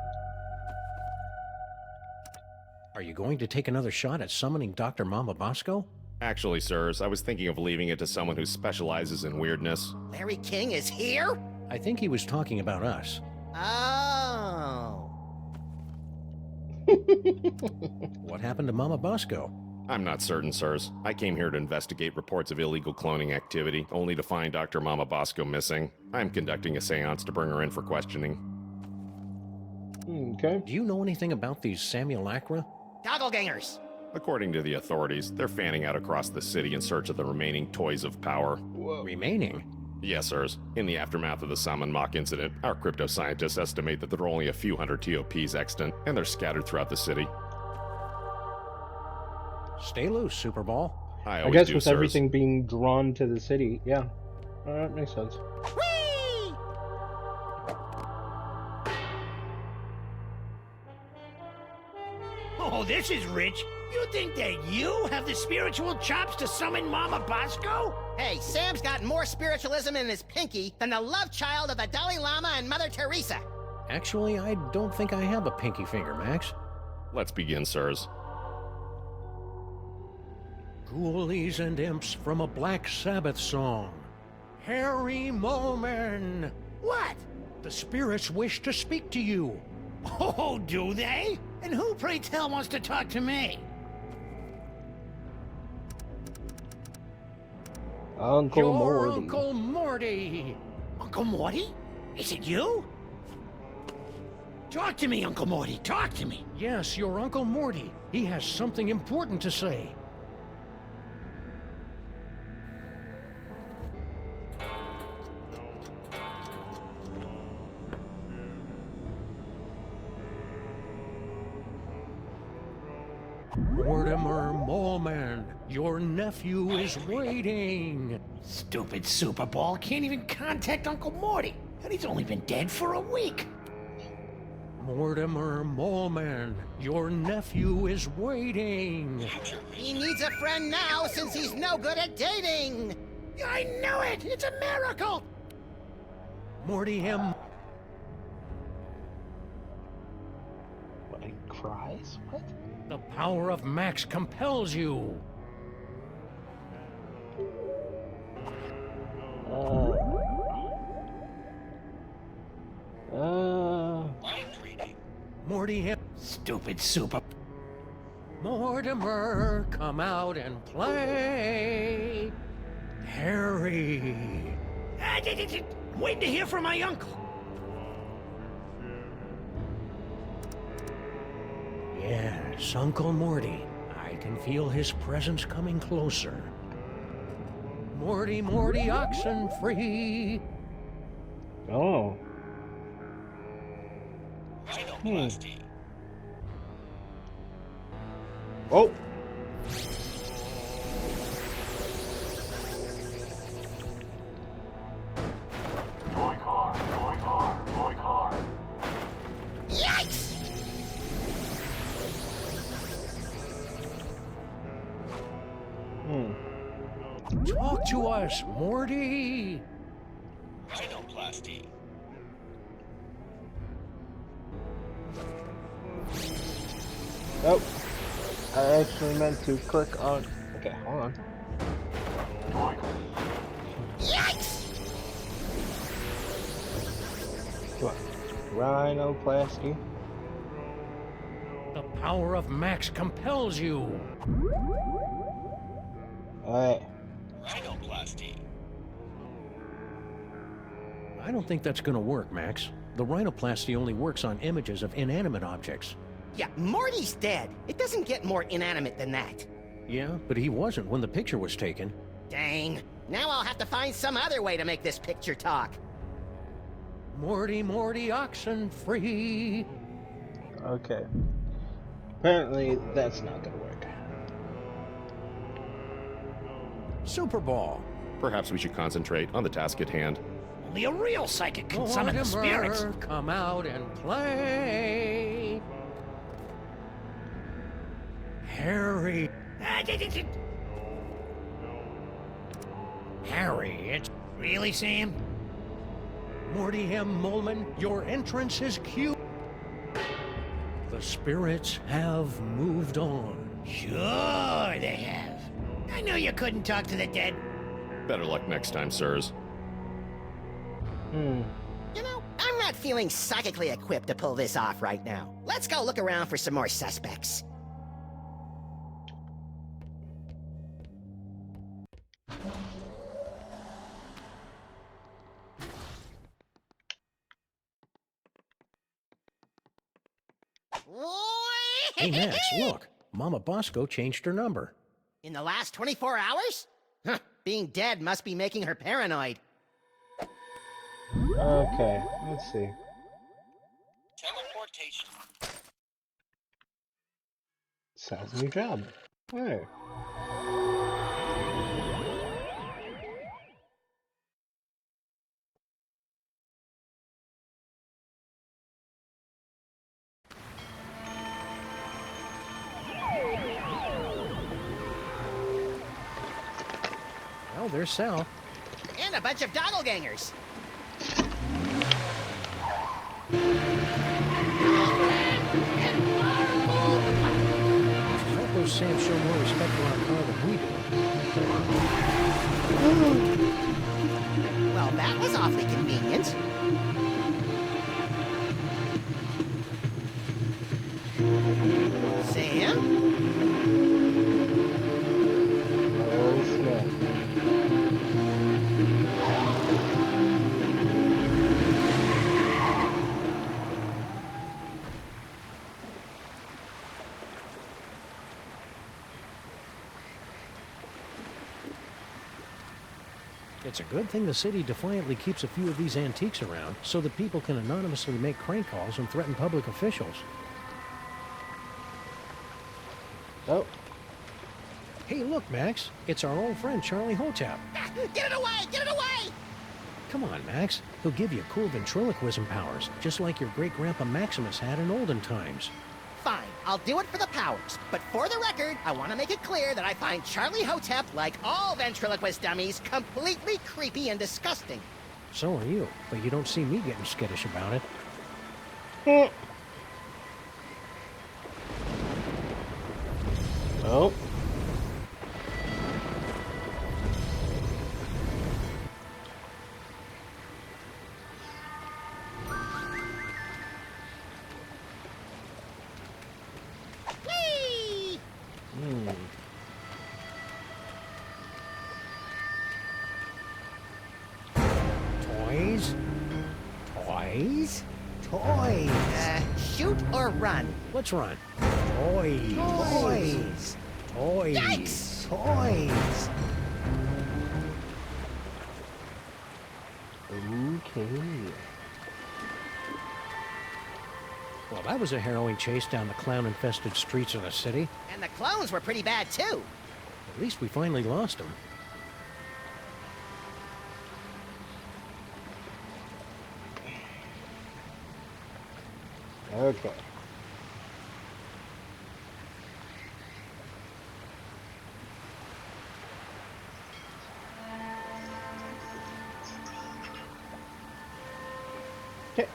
Are you going to take another shot at summoning Dr. Mama Bosco? Actually, sirs, I was thinking of leaving it to someone who specializes in weirdness. Larry King is here? I think he was talking about us. Oh. What happened to Mama Bosco? I'm not certain, sirs. I came here to investigate reports of illegal cloning activity, only to find Dr. Mama Bosco missing. I'm conducting a seance to bring her in for questioning. Okay. Do you know anything about these Sammun-Mak? Doppelgangers. According to the authorities, they're fanning out across the city in search of the remaining toys of power. Whoa. Remaining? Yes, sirs. In the aftermath of the Sammun-Mak incident, our crypto scientists estimate that there are only a few hundred TOPs extant, and they're scattered throughout the city. Stay loose, Super Ball. I I always guess do, with sirs. everything being drawn to the city, yeah. That makes sense. Whee! Oh, this is rich. You think that you have the spiritual chops to summon Mama Bosco? Hey, Sam's got more spiritualism in his pinky than the love child of the Dalai Lama and Mother Teresa. Actually, I don't think I have a pinky finger, Max. Let's begin, sirs. Ghoulies and imps from a Black Sabbath song. Harry Moman! What? The spirits wish to speak to you. Oh, do they? And who, pray tell, wants to talk to me? Uncle Your Morty. Uncle Morty! Uncle Morty? Is it you? Talk to me, Uncle Morty. Talk to me. Yes, your Uncle Morty. He has something important to say. Mortimer Moleman, your nephew is waiting. Stupid Super Ball can't even contact Uncle Morty, and he's only been dead for a week. Mortimer Moleman, your nephew is waiting. He needs a friend now since he's no good at dating. I knew it! It's a miracle! Morty him. What, he cries? What? The power of Max compels you. Mind reading. Morty him. Stupid Super... Mortimer, come out and play. Harry. I'm waiting to hear from my uncle. Yes, Uncle Morty. I can feel his presence coming closer. Morty, Morty, oxen free. Oh. Rhinoplasty. Oh! Toy car, toy car, toy car. Yikes! Talk to us, Morty. Rhinoplasty. Oh. I actually meant to click on... Okay, hold on. Yikes! What? Rhinoplasty? The power of Max compels you. Alright. Rhinoplasty. I don't think that's gonna work, Max. The rhinoplasty only works on images of inanimate objects. Yeah, Morty's dead. It doesn't get more inanimate than that. Yeah, but he wasn't when the picture was taken. Dang. Now I'll have to find some other way to make this picture talk. Morty, Morty, oxen free. Okay. Apparently, that's not gonna work. Super Ball. Perhaps we should concentrate on the task at hand. Only a real psychic can summon the spirits. Mortimer, come out and play. Harry. Harry, it's... Really, Sam? Morty M. Molman, your entrance is cue. The spirits have moved on. Sure they have. I knew you couldn't talk to the dead. Better luck next time, sirs. You know, I'm not feeling psychically equipped to pull this off right now. Let's go look around for some more suspects. Hey, Max, look. Mama Bosco changed her number. In the last 24 hours? Huh, being dead must be making her paranoid. Okay, let's see. Teleportation. Sounds a new job. Hey. Well, there's Sal. And a bunch of doppelgangers. I suppose Sam showed more respect for our car than we do. Well, that was awfully convenient. Sam? Oh, snap. It's a good thing the city defiantly keeps a few of these antiques around so that people can anonymously make crank calls and threaten public officials. Oh. Hey, look, Max. It's our old friend Charlie Hotep. Get it away! Get it away! Come on, Max. He'll give you cool ventriloquism powers, just like your great-grandpa Maximus had in olden times. Fine, I'll do it for the powers. But for the record, I want to make it clear that I find Charlie Hotep, like all ventriloquist dummies, completely creepy and disgusting. So are you, but you don't see me getting skittish about it. Oh. Whee! Toys? Toys? Toys! Shoot or run? Let's run. Toys. Toys. Toys. Yikes! Toys. Okay. Well, that was a harrowing chase down the clown-infested streets of the city. And the clones were pretty bad, too. At least we finally lost them. Okay. Okay.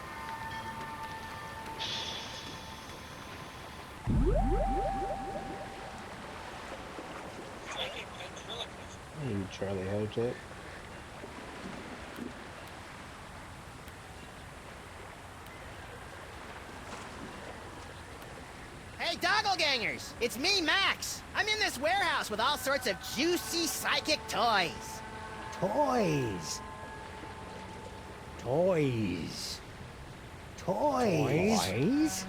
Psychic ventriloquist. Hey, Charlie Hotep. Hey, doppelgangers! It's me, Max! I'm in this warehouse with all sorts of juicy psychic toys. Toys. Toys. Toys. Toys?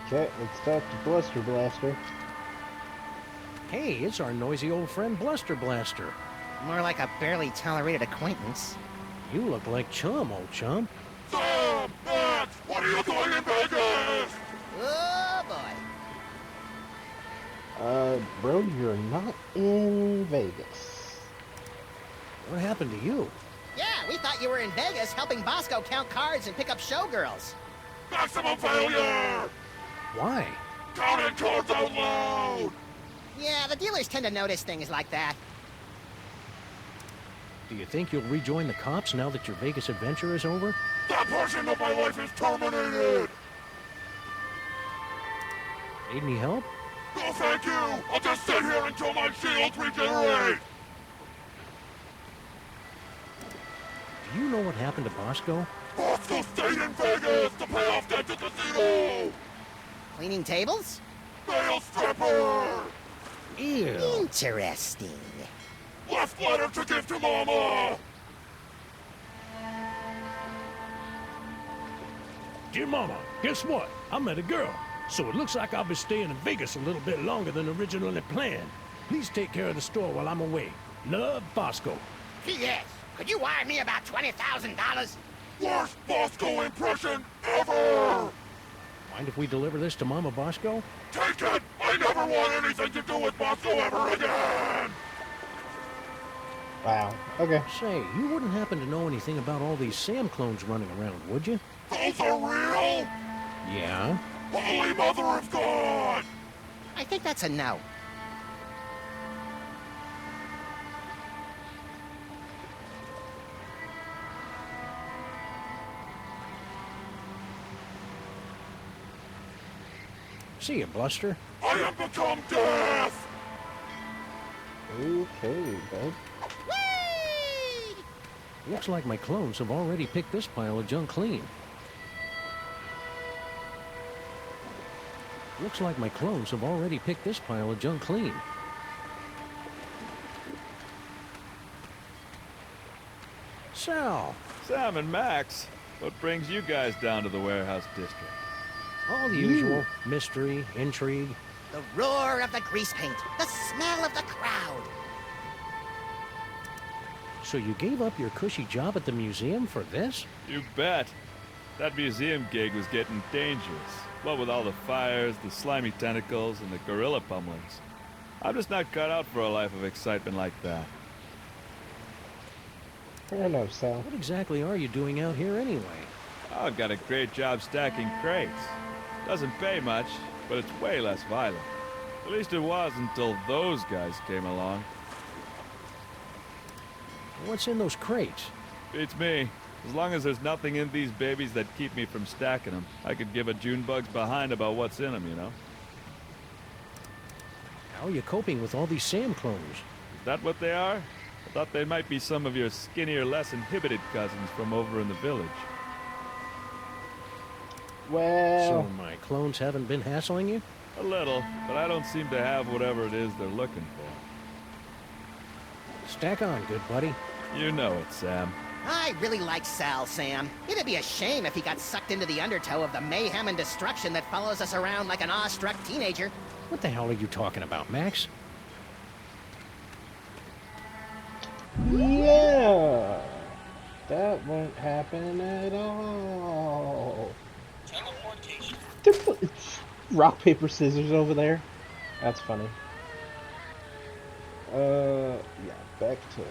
Okay, let's talk to Bluster Blaster. Hey, it's our noisy old friend Bluster Blaster. More like a barely tolerated acquaintance. You look like Chum, old chum. Sam&Max, what are you doing in Vegas? Oh, boy. Bro, you're not in Vegas. What happened to you? Yeah, we thought you were in Vegas helping Bosco count cards and pick up showgirls. Maximum failure! Why? Counting cards out loud! Yeah, the dealers tend to notice things like that. Do you think you'll rejoin the cops now that your Vegas adventure is over? That portion of my life is terminated! Need any help? No, thank you! I'll just sit here until my shields regenerate! Do you know what happened to Bosco? Bosco stayed in Vegas to pay off debt to casino! Cleaning tables? Male stripper! Ew. Interesting. Left letter to give to Mama! Dear Mama, guess what? I met a girl. So it looks like I'll be staying in Vegas a little bit longer than originally planned. Please take care of the store while I'm away. Love, Bosco. P.S. Could you wire me about $20,000? Worst Bosco impression ever! Mind if we deliver this to Mama Bosco? Take it! I never want anything to do with Bosco ever again! Wow. Okay. Say, you wouldn't happen to know anything about all these Sam clones running around, would you? Those are real? Yeah? Holy Mother of God! I think that's a no. See ya, Buster. I have become death! Okay, bud. Looks like my clones have already picked this pile of junk clean. Looks like my clones have already picked this pile of junk clean. Sal! Sam&Max, what brings you guys down to the warehouse district? All the usual. Mystery, intrigue. The roar of the grease paint. The smell of the crowd. So you gave up your cushy job at the museum for this? You bet. That museum gig was getting dangerous. What with all the fires, the slimy tentacles, and the gorilla pummelings. I'm just not cut out for a life of excitement like that. Fair enough, Sal. What exactly are you doing out here anyway? Oh, I've got a great job stacking crates. Doesn't pay much, but it's way less violent. At least it was until those guys came along. What's in those crates? Beats me. As long as there's nothing in these babies that keep me from stacking them, I could give a Junebug's behind about what's in them, you know? How are you coping with all these Sam clones? Is that what they are? I thought they might be some of your skinnier, less inhibited cousins from over in the village. Well... So my clones haven't been hassling you? A little, but I don't seem to have whatever it is they're looking for. Stack on, good buddy. You know it, Sam. I really like Sal, Sam. It'd be a shame if he got sucked into the undertow of the mayhem and destruction that follows us around like an awestruck teenager. What the hell are you talking about, Max? Yeah! That won't happen at all. Teleportation. Rock, paper, scissors over there. That's funny. Yeah, back to...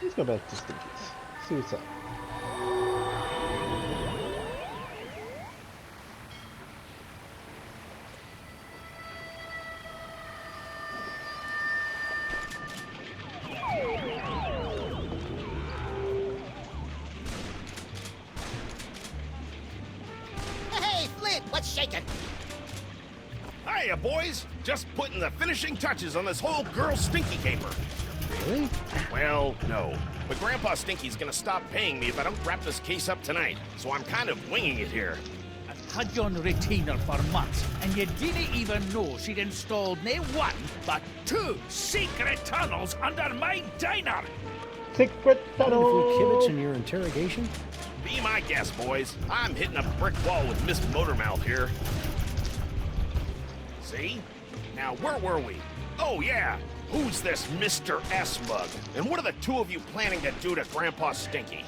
Let's go back to Stinkies. See what's up. Hey, Flint, what's shaking? Hiya, boys! Just putting the finishing touches on this whole girl Stinky caper. Really? Well, no. But Grandpa Stinky's gonna stop paying me if I don't wrap this case up tonight, so I'm kind of winging it here. I've had you on retainer for months, and you didn't even know she'd installed not one, but two secret tunnels under my diner! Secret Mind if we tunnel! kibitz in your interrogation? Be my guest, boys. I'm hitting a brick wall with Miss Motormouth here. See? Now, where were we? Oh, yeah. Who's this Mr. S-Bug? And what are the two of you planning to do to Grandpa Stinky?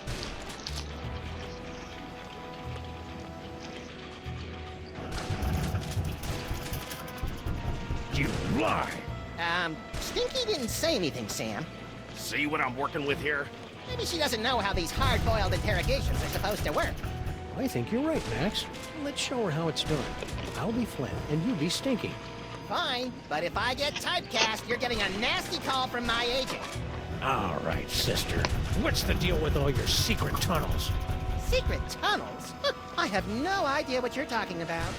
You lie! Stinky didn't say anything, Sam. See what I'm working with here? Maybe she doesn't know how these hard-boiled interrogations are supposed to work. I think you're right, Max. Let's show her how it's done. I'll be Flint, and you be Stinky. Fine, but if I get typecast, you're getting a nasty call from my agent. All right, sister. What's the deal with all your secret tunnels? Secret tunnels? I have no idea what you're talking about.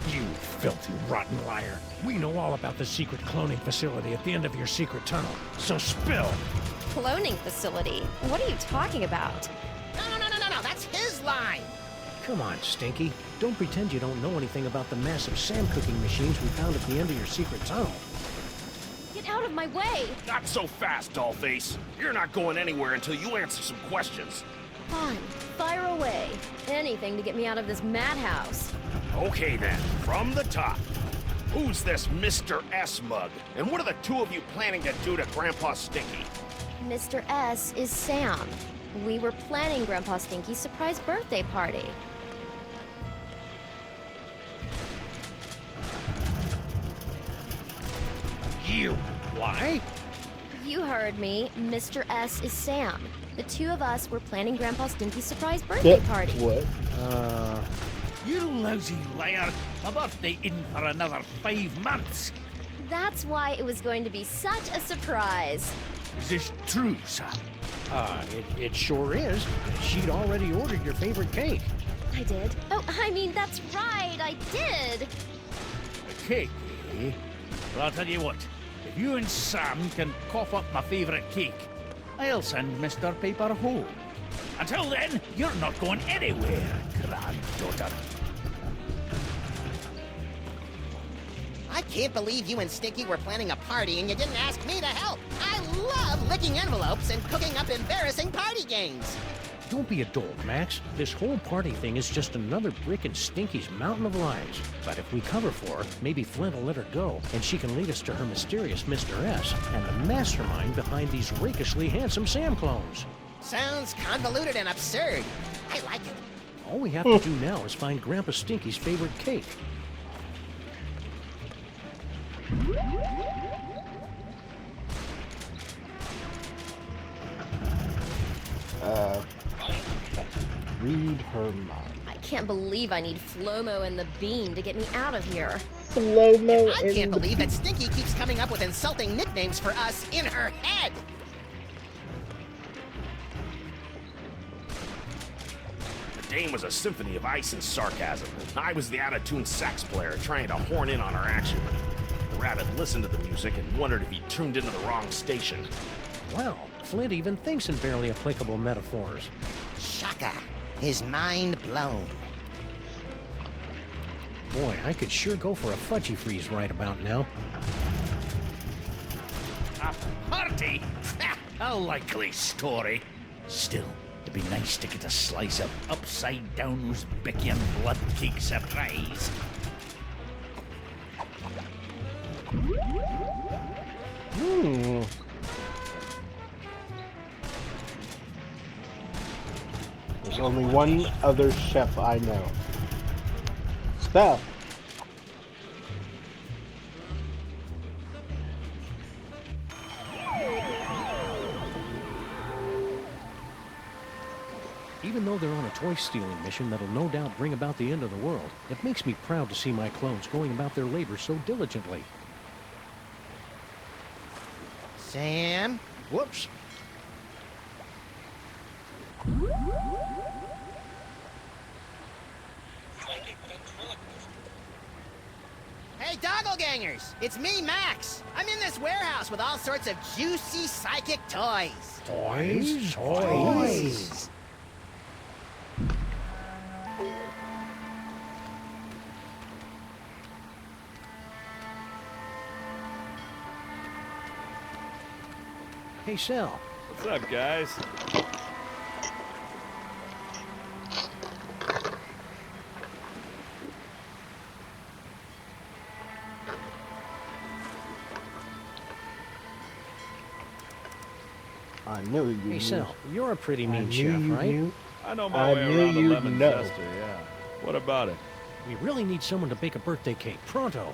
You filthy, rotten liar. We know all about the secret cloning facility at the end of your secret tunnel. So spill! Cloning facility? What are you talking about? No, that's his line! Come on, Stinky. Don't pretend you don't know anything about the massive Sam cooking machines we found at the end of your secret tunnel. Get out of my way! Not so fast, Dollface. You're not going anywhere until you answer some questions. Fine, fire away. Anything to get me out of this madhouse. Okay then, from the top. Who's this Mr. S mug? And what are the two of you planning to do to Grandpa Stinky? Mr. S is Sam. We were planning Grandpa Stinky's surprise birthday party. You why? You heard me. Mr. S is Sam. The two of us were planning Grandpa Stinky's surprise birthday party. What? You lousy liar. My birthday isn't for another 5 months. That's why it was going to be such a surprise. Is this true, Sam? It sure is. She'd already ordered your favorite cake. I did. Oh, I mean, that's right, I did. A cake, eh? Well, I'll tell you what. If you and Sam can cough up my favorite cake, I'll send Mr. Paper home. Until then, you're not going anywhere, granddaughter. I can't believe you and Stinky were planning a party and you didn't ask me to help. I love licking envelopes and cooking up embarrassing party games. Don't be a dolt, Max. This whole party thing is just another brick in Stinky's mountain of lies. But if we cover for her, maybe Flint will let her go, and she can lead us to her mysterious Mr. S and the mastermind behind these rakishly handsome Sam clones. Sounds convoluted and absurd. I like it. All we have to do now is find Grandpa Stinky's favorite cake. Read her mind. I can't believe I need Flomo and the Bean to get me out of here. Flomo I can't believe that Stinky keeps coming up with insulting nicknames for us in her head. The dame was a symphony of ice and sarcasm. I was the out-of-tune sax player trying to horn in on her action. The rabbit listened to the music and wondered if he tuned into the wrong station. Wow, Flint even thinks in barely applicable metaphors. Shaka. His mind blown. Boy, I could sure go for a fudgy freeze right about now. A party? A likely story. Still, it'd be nice to get a slice of upside-down Uzbekian blood cake surprise. There's only one other chef I know. Steph. Even though they're on a toy-stealing mission that'll no doubt bring about the end of the world, it makes me proud to see my clones going about their labor so diligently. Sam? Whoops. Hey, doppelgangers! It's me, Max! I'm in this warehouse with all sorts of juicy psychic toys. Toys? Toys! Hey, Sal. What's up, guys? I knew you. Hey, Sal, you're a pretty mean chef, right? I know my way around a lemon zester, yeah. What about it? We really need someone to bake a birthday cake, pronto.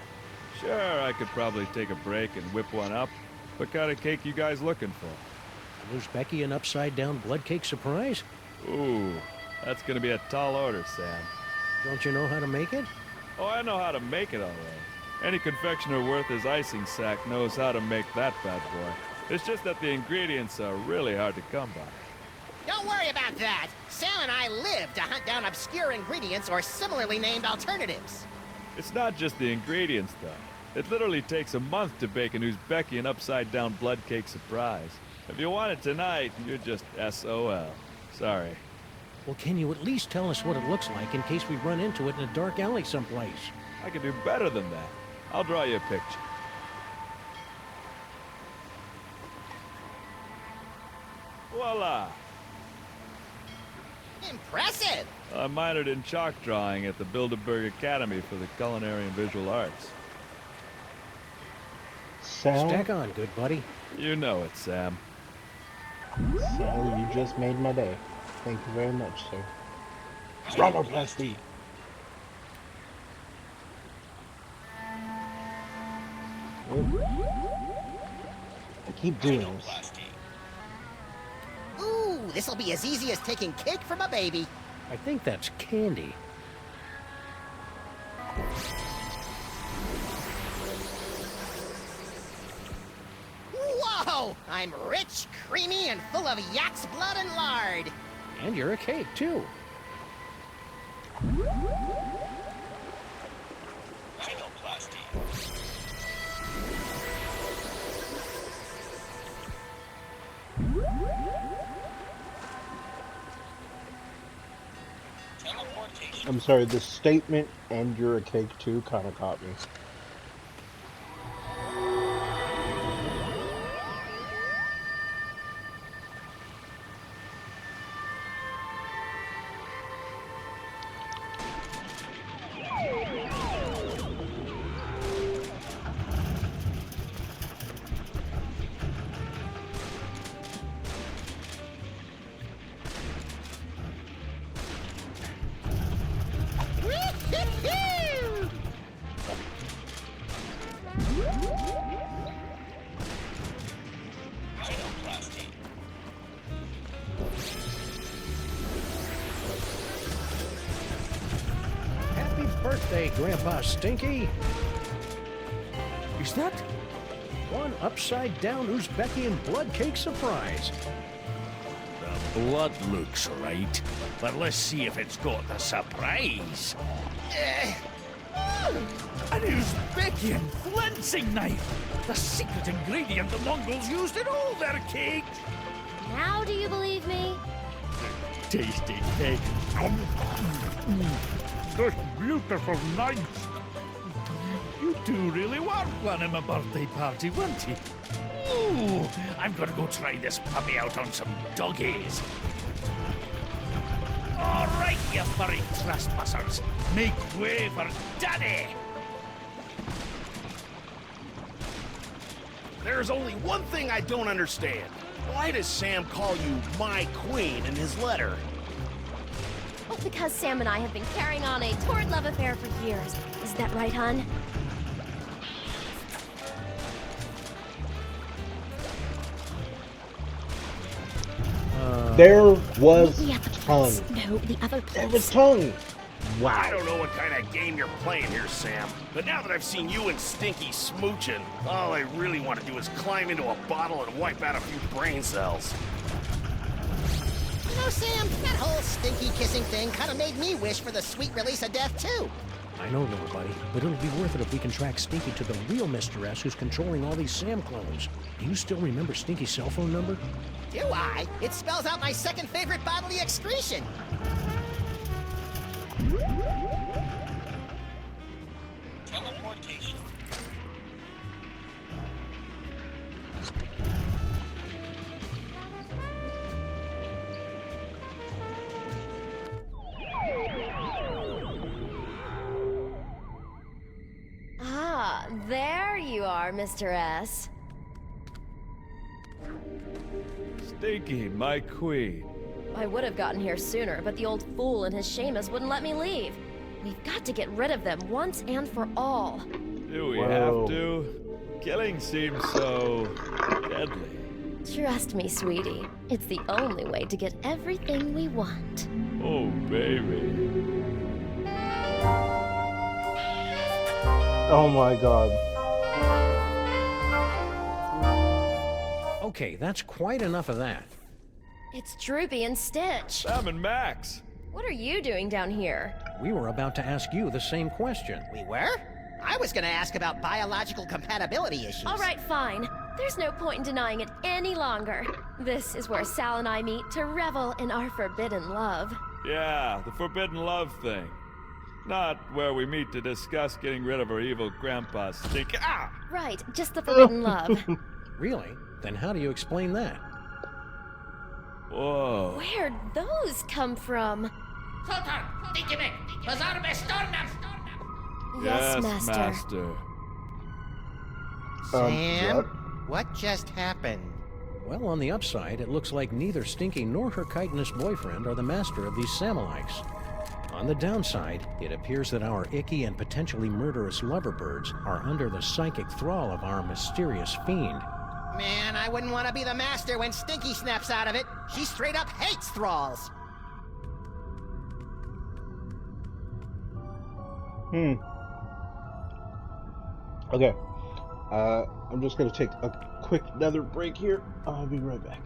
Sure, I could probably take a break and whip one up. What kind of cake you guys looking for? Was Becky an upside-down blood cake surprise? Ooh, that's gonna be a tall order, Sam. Don't you know how to make it? Oh, I know how to make it all right. Any confectioner worth his icing sack knows how to make that bad boy. It's just that the ingredients are really hard to come by. Don't worry about that. Sam and I live to hunt down obscure ingredients or similarly named alternatives. It's not just the ingredients, though. It literally takes a month to bake an Uzbeki and upside-down blood cake surprise. If you want it tonight, you're just SOL. Sorry. Well, can you at least tell us what it looks like in case we run into it in a dark alley someplace? I can do better than that. I'll draw you a picture. Voila! Impressive! I minored in chalk drawing at the Bilderberg Academy for the Culinary and Visual Arts. Sam? Stack on, good buddy. You know it, Sam. Sam, you just made my day. Thank you very much, sir. Rhinoplasty! I keep doing this. Ooh, this'll be as easy as taking cake from a baby. I think that's candy. Whoa! I'm rich, creamy, and full of yak's blood and lard. And you're a cake, too. Rhinoplasty. Teleportation. I'm sorry, the statement, and you're a cake too, kind of caught me. Rhinoplasty. Happy birthday, Grandpa Stinky. Is that? One upside-down Uzbekian blood cake surprise. The blood looks right, but let's see if it's got the surprise. An Uzbekian flensing knife! The secret ingredient the Mongols used in all their cakes! Now do you believe me? Tasty cake. This beautiful knife. You two really were planning a birthday party, weren't you? Ooh, I'm gonna go try this puppy out on some doggies. All right, you furry trespassers, make way for Daddy! There's only one thing I don't understand. Why does Sam call you my queen in his letter? Well, because Sam and I have been carrying on a torrid love affair for years. Is that right, hon? There was The other tongue. place. No, the other place. There was tongue. I Wow. don't know what kind of game you're playing here, Sam, but now that I've seen you and Stinky smooching, all I really want to do is climb into a bottle and wipe out a few brain cells. You know, Sam, that whole stinky kissing thing kind of made me wish for the sweet release of death, too. I know, little buddy, but it'll be worth it if we can track Stinky to the real Mr. S who's controlling all these Sam clones. Do you still remember Stinky's cell phone number? Do I? It spells out my second favorite bodily excretion. Teleportation. Ah, there you are, Mr. S. Stinky, my queen. I would have gotten here sooner, but the old fool and his Seamus wouldn't let me leave. We've got to get rid of them once and for all. Do we Whoa. have to? Killing seems so deadly. Trust me, sweetie. It's the only way to get everything we want. Oh, baby. Oh my god. Okay, that's quite enough of that. It's Droopy and Stitch. Sam&Max. What are you doing down here? We were about to ask you the same question. We were? I was gonna ask about biological compatibility issues. All right, fine. There's no point in denying it any longer. This is where Sal and I meet to revel in our forbidden love. Yeah, the forbidden love thing. Not where we meet to discuss getting rid of our evil grandpa stink. Ah! Right, just the forbidden love. Really? Then how do you explain that? Whoa. Where'd those come from? Yes, Master. Sam, what? what just happened? Well, on the upside, it looks like neither Stinky nor her chitinous boyfriend are the master of these Samalites. On the downside, it appears that our icky and potentially murderous loverbirds are under the psychic thrall of our mysterious fiend. Man, I wouldn't want to be the master when Stinky snaps out of it. She straight up hates thralls. Okay. I'm just gonna take a quick nether break here. I'll be right back.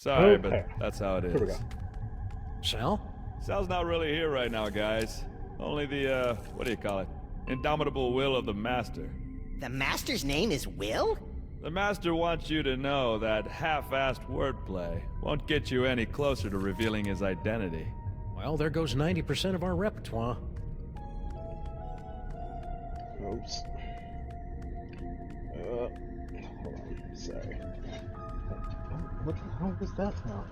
Sorry, Okay. but that's how it Here we is. go. Sal? Sal's not really here right now, guys. Only the, what do you call it? Indomitable will of the Master. The Master's name is Will? The Master wants you to know that half-assed wordplay won't get you any closer to revealing his identity. Well, there goes 90% of our repertoire. Oops. Hold on. Sorry. Oh, what the hell was that now?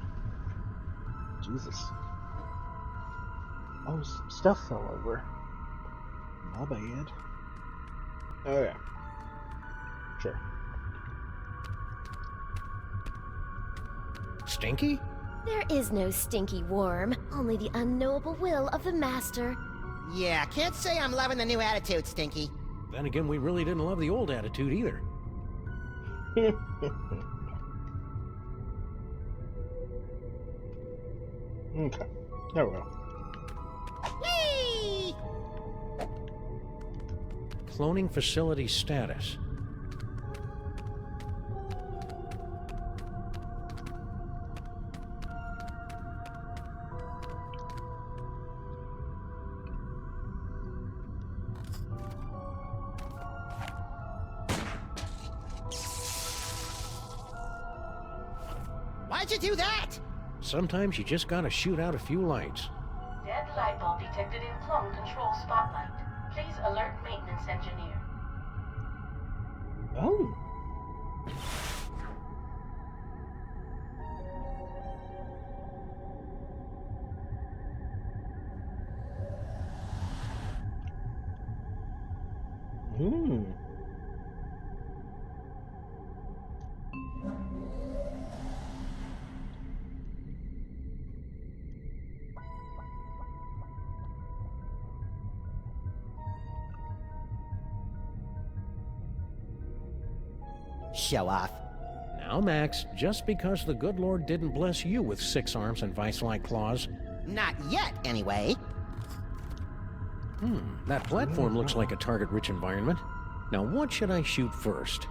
Jesus. Oh, stuff fell over. My bad. Oh, yeah. Sure. Stinky? There is no stinky worm, only the unknowable will of the Master. Yeah, can't say I'm loving the new attitude, Stinky. Then again, we really didn't love the old attitude either. Okay. There we go. Whee! Cloning facility status. Why'd you do that? Sometimes you just gotta shoot out a few lights. Dead light bulb detected in clone control spotlight. Please alert maintenance engineer. Oh. Hmm. Show off. Now, Max, just because the good Lord didn't bless you with 6 arms and vice-like claws. Not yet, anyway. That platform looks like a target-rich environment. Now, what should I shoot first?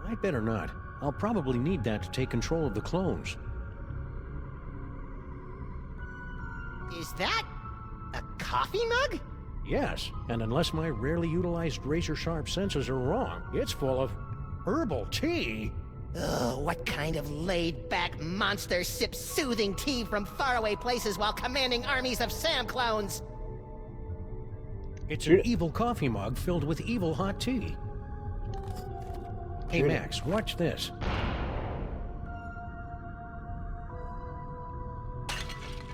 I better not. I'll probably need that to take control of the clones. Is that a coffee mug? Yes, and unless my rarely utilized razor-sharp senses are wrong, it's full of herbal tea. Ugh, what kind of laid-back monster sips soothing tea from faraway places while commanding armies of Sam clones? It's an evil coffee mug filled with evil hot tea. Hey, Max, watch this.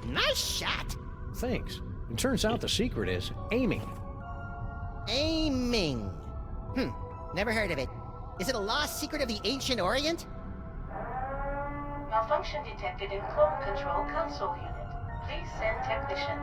Nice shot. Thanks. It turns out the secret is aiming. Aiming. Never heard of it. Is it a lost secret of the ancient Orient? Malfunction detected in clone control console unit. Please send technician.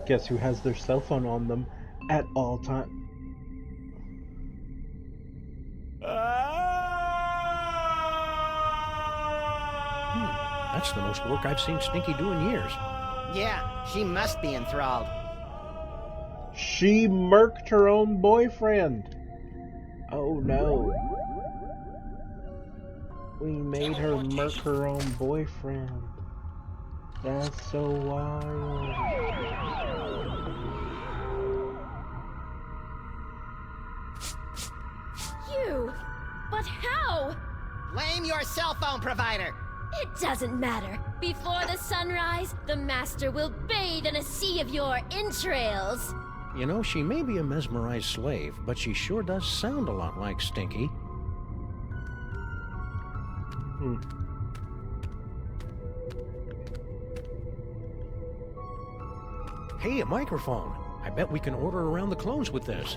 Guess who has their cell phone on them at all times? That's the most work I've seen Stinky do in years. Yeah, she must be enthralled. She murked her own boyfriend. Oh no. We made her murk her own boyfriend. That's so wild. You? But how? Blame your cell phone provider. It doesn't matter. Before the sunrise, the Master will bathe in a sea of your entrails. You know, she may be a mesmerized slave, but she sure does sound a lot like Stinky. Hey, a microphone. I bet we can order around the clones with this.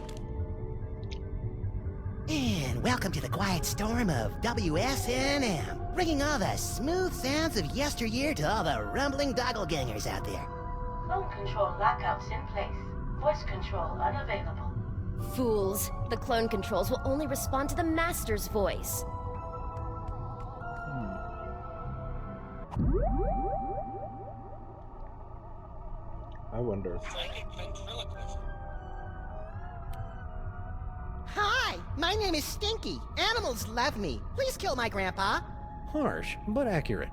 And welcome to the quiet storm of WSNM, bringing all the smooth sounds of yesteryear to all the rumbling doppelgangers out there. Clone control lockouts in place. Voice control unavailable. Fools. The clone controls will only respond to the Master's voice. I wonder. Hi, my name is Stinky. Animals love me. Please kill my grandpa. Harsh, but accurate.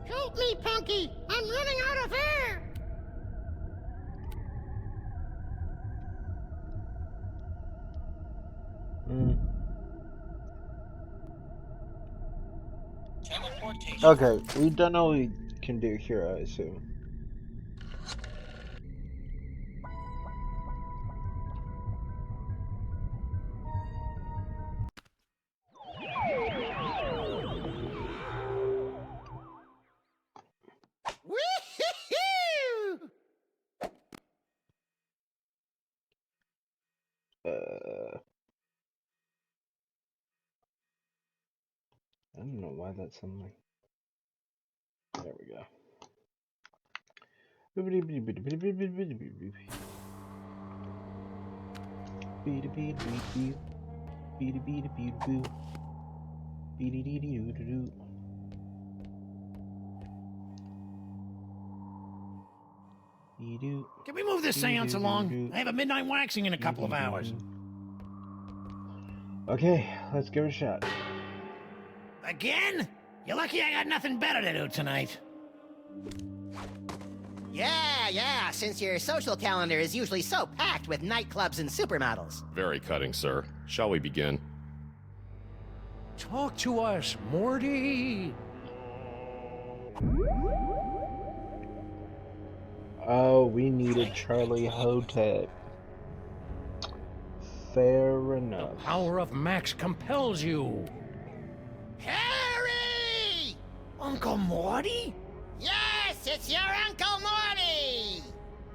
Help me, Punky! I'm running out of air! Okay, we've done all we can do here, I assume. Woo-hoo-hoo! I don't know why that's something. There we go. Can we move this seance along? I have a midnight waxing in a couple of hours. Okay, let's give it a shot. Again? You're lucky I got nothing better to do tonight. Yeah, since your social calendar is usually so packed with nightclubs and supermodels. Very cutting, sir. Shall we begin? Talk to us, Morty! Oh, we needed Charlie Hotep. Fair enough. The power of Max compels you. Harry! Uncle Morty? Yes, it's your Uncle Morty!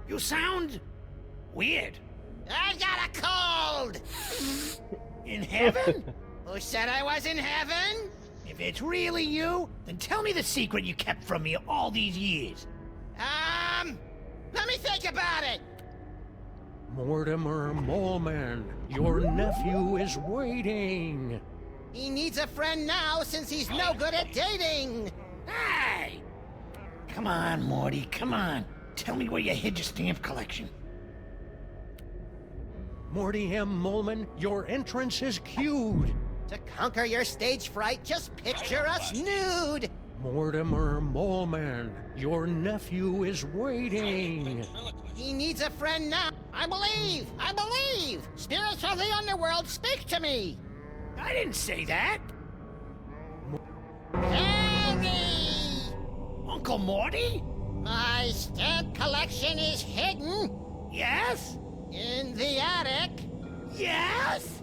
You sound weird. I've got a cold! In heaven? Who said I was in heaven? If it's really you, then tell me the secret you kept from me all these years. Let me think about it. Mortimer Moleman, your nephew is waiting. He needs a friend now since he's no good at dating. Hey! Come on, Morty, come on. Tell me where you hid your stamp collection. Morty M. Moleman, your entrance is cued. To conquer your stage fright, just picture us nude. Mortimer Moleman, your nephew is waiting. He needs a friend now. I believe! Spirits of the underworld, speak to me! I didn't say that. Harry! Uncle Morty? My stamp collection is hidden. Yes? In the attic. Yes?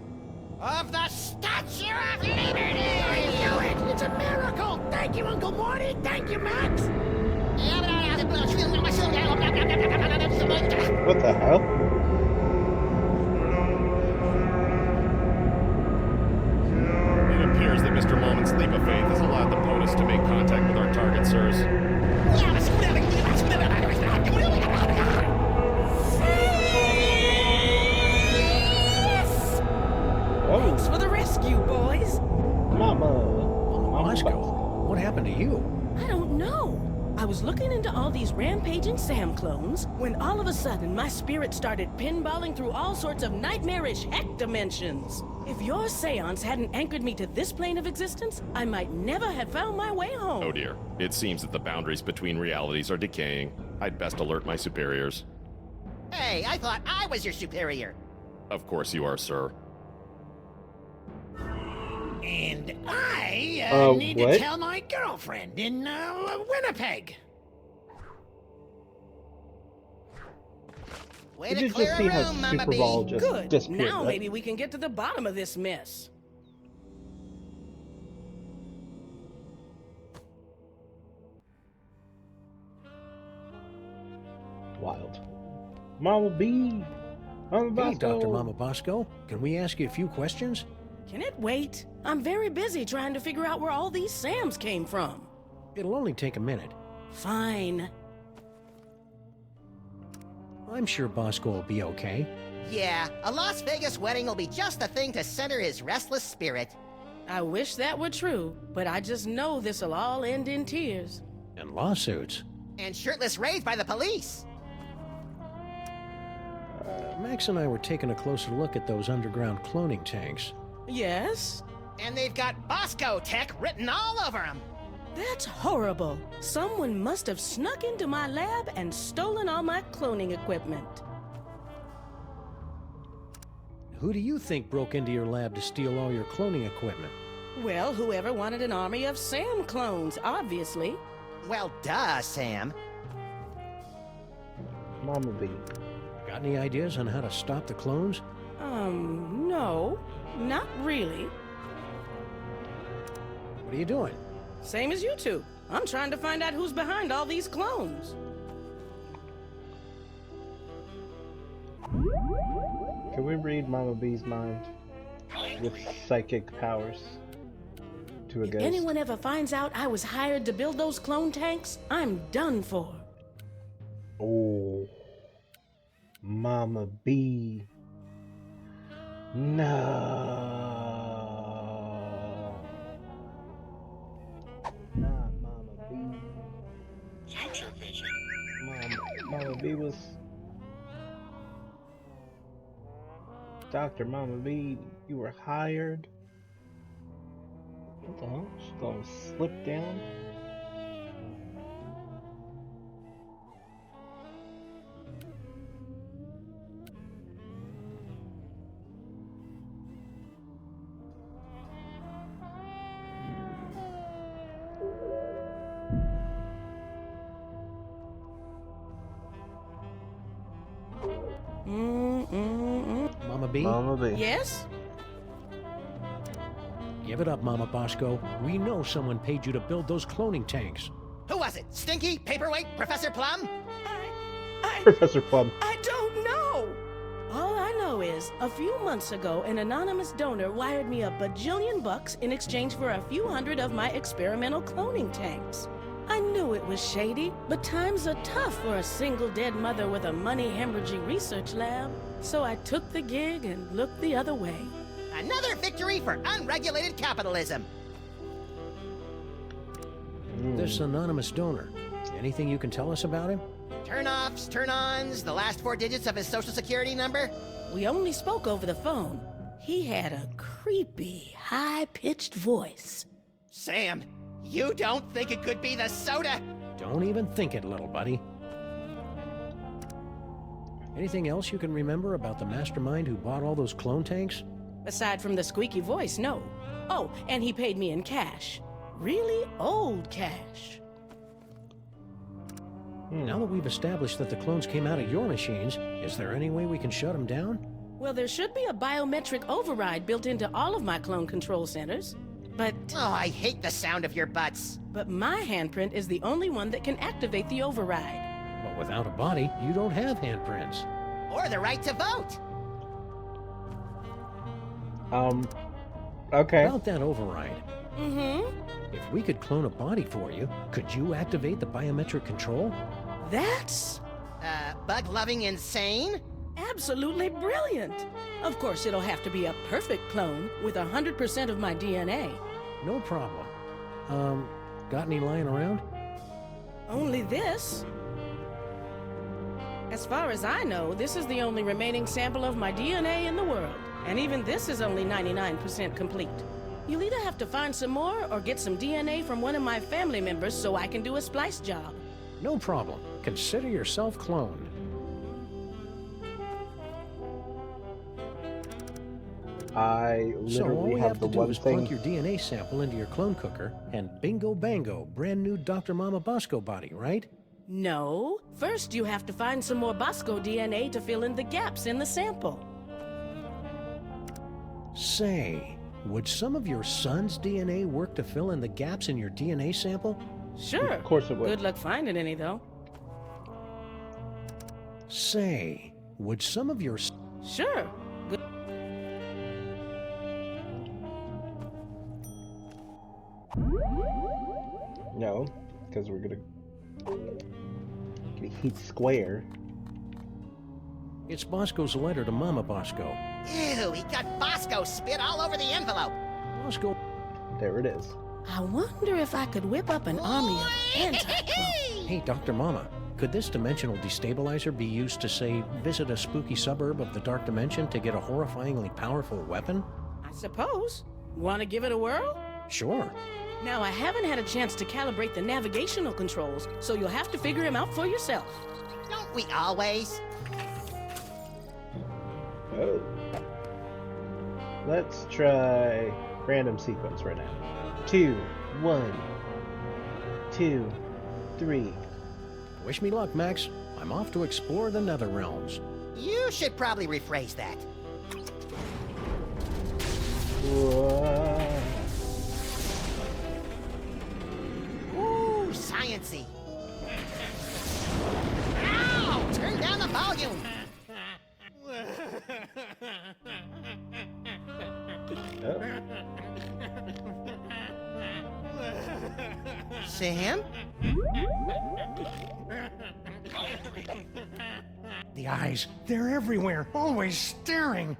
Of the Statue of Liberty! I knew it! It's a miracle! Thank you, Uncle Morty! Thank you, Max! What the hell? It appears that Mr. Moleman's leap of faith has allowed the POTUS to make contact with our target, sirs. Thanks for the rescue, boys. Mama Bosco, what happened to you? I don't know. I was looking into all these rampaging Sam clones when all of a sudden my spirit started pinballing through all sorts of nightmarish heck dimensions. If your seance hadn't anchored me to this plane of existence, I might never have found my way home. Oh dear. It seems that the boundaries between realities are decaying. I'd best alert my superiors. Hey, I thought I was your superior. Of course you are, sir. And I need what? to tell my girlfriend in Winnipeg. Way Did to you clear just a see how room, Mama Super B. Ball just Good. disappeared? Now right? maybe we can get to the bottom of this mess. Wild. Mama B. Mama Bosco. Hey, Dr. Mama Bosco, can we ask you a few questions? Can it wait? I'm very busy trying to figure out where all these Sams came from. It'll only take a minute. Fine. I'm sure Bosco will be okay. Yeah, a Las Vegas wedding will be just the thing to center his restless spirit. I wish that were true, but I just know this'll all end in tears. And lawsuits. And shirtless raids by the police. Max and I were taking a closer look at those underground cloning tanks. Yes? And they've got Bosco tech written all over them. That's horrible. Someone must have snuck into my lab and stolen all my cloning equipment. Who do you think broke into your lab to steal all your cloning equipment? Well, whoever wanted an army of Sam clones, obviously. Well, duh, Sam. Mama B. Got any ideas on how to stop the clones? No. Not really. What are you doing? Same as you two. I'm trying to find out who's behind all these clones. Can we read Mama B's mind with psychic powers to a If ghost? anyone ever finds out I was hired to build those clone tanks, I'm done for. Oh, Mama B. No. Not Mama B. Future vision. Mama B was Dr. Mama B. You were hired. What the hell? She's gonna slip down. Mama B? Mama B. Yes? Give it up, Mama Bosco. We know someone paid you to build those cloning tanks. Who was it? Stinky? Paperweight? Professor Plum? Professor Plum. I don't know. All I know is, a few months ago, an anonymous donor wired me $1 bajillion in exchange for a few hundred of my experimental cloning tanks. I knew it was shady, but times are tough for a single dead mother with a money-hemorrhaging research lab. So I took the gig and looked the other way. Another victory for unregulated capitalism. This anonymous donor. Anything you can tell us about him? Turn-offs, turn-ons, the last 4 digits of his social security number. We only spoke over the phone. He had a creepy, high-pitched voice. Sam, you don't think it could be the soda? Don't even think it, little buddy. Anything else you can remember about the mastermind who bought all those clone tanks? Aside from the squeaky voice, no. Oh, and he paid me in cash. Really old cash. Now that we've established that the clones came out of your machines, is there any way we can shut them down? Well, there should be a biometric override built into all of my clone control centers. But... Oh, I hate the sound of your butts. But my handprint is the only one that can activate the override. But without a body, you don't have handprints. Or the right to vote. Okay. About that override. If we could clone a body for you, could you activate the biometric control? That's... bug-loving insane? Absolutely brilliant. Of course, it'll have to be a perfect clone with 100% of my DNA. No problem. Got any lying around? Only this. As far as I know, this is the only remaining sample of my DNA in the world. And even this is only 99% complete. You'll either have to find some more or get some DNA from one of my family members so I can do a splice job. No problem. Consider yourself cloned. I So all literally we have have the to do one is thing. plunk your DNA sample into your clone cooker, and bingo bango, brand new Dr. Mama Bosco body, right? No. First, you have to find some more Bosco DNA to fill in the gaps in the sample. Say, would some of your son's DNA work to fill in the gaps in your DNA sample? Sure. Of course it would. Good luck finding any, though. Say, would some of your... Sure. Good. No, because we're gonna Can heat square. It's Bosco's letter to Mama Bosco. Ew, he got Bosco spit all over the envelope. Bosco. There it is. I wonder if I could whip up an army of anti-clones. Hey, Dr. Mama, could this dimensional destabilizer be used to, say, visit a spooky suburb of the Dark Dimension to get a horrifyingly powerful weapon? I suppose. Want to give it a whirl? Sure. Now, I haven't had a chance to calibrate the navigational controls, so you'll have to figure him out for yourself. Don't we always? Oh. Let's try random sequence right now. 2, 1, 2, 3. Wish me luck, Max. I'm off to explore the Nether Realms. You should probably rephrase that. Whoa. Ooh, science-y. Ow! Turn down the volume! Oh. Sam? The eyes, they're everywhere, always staring.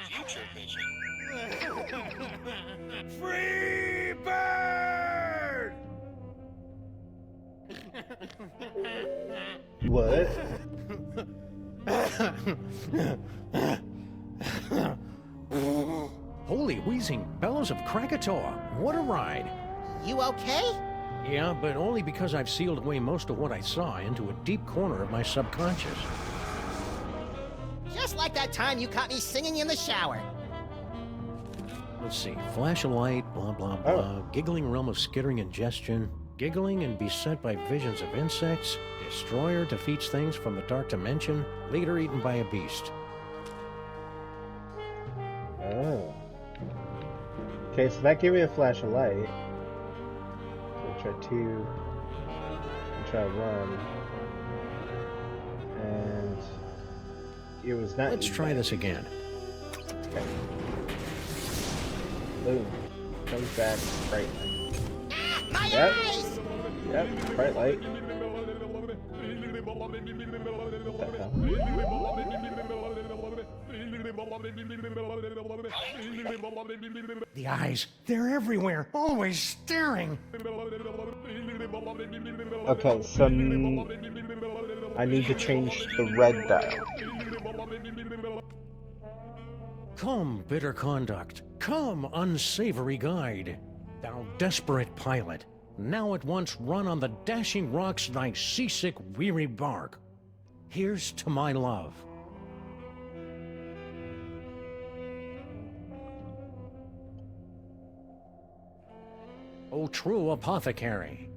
Future vision. Free bird! What? Holy wheezing bellows of Krakatoa. What a ride. You okay? Yeah, but only because I've sealed away most of what I saw into a deep corner of my subconscious. Just like that time you caught me singing in the shower. Let's see. Flash a light, blah, blah, blah. Giggling realm of skittering ingestion. Giggling and beset by visions of insects. Destroyer defeats things from the dark dimension. Leader eaten by a beast. Oh. Okay, so that gave me a flash of light. So try 2, and try 1. And it was not. Let's try this again. Okay. Boom. Comes back bright light. My Yep. eyes! Yep, bright light. What the hell? The eyes, they're everywhere, always staring. Okay, so I need to change the red dial. Come, bitter conduct. Come, unsavory guide. Thou desperate pilot. Now at once run on the dashing rocks thy seasick, weary bark. Here's to my love. O true apothecary,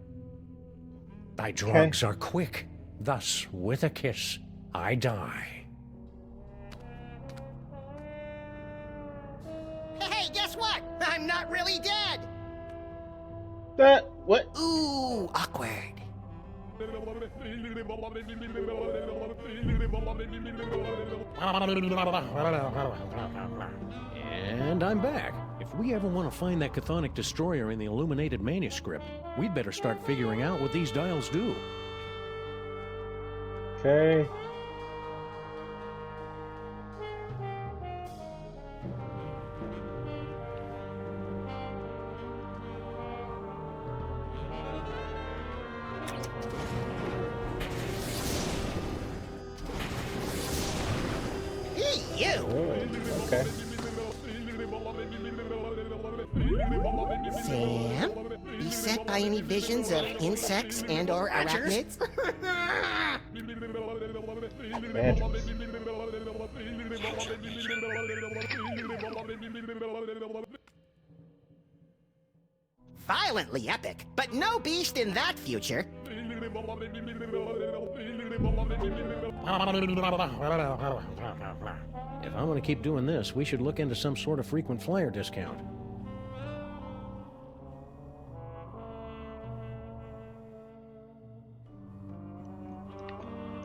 thy drugs are quick, thus with a kiss I die. Hey, guess what? I'm not really dead! What? Ooh, awkward. And I'm back. If we ever want to find that chthonic destroyer in the illuminated manuscript, we'd better start figuring out what these dials do. Okay. You! Okay. Sam? Beset by any visions of insects and or arachnids? Violently epic, but no beast in that future. If I'm going to keep doing this, we should look into some sort of frequent flyer discount.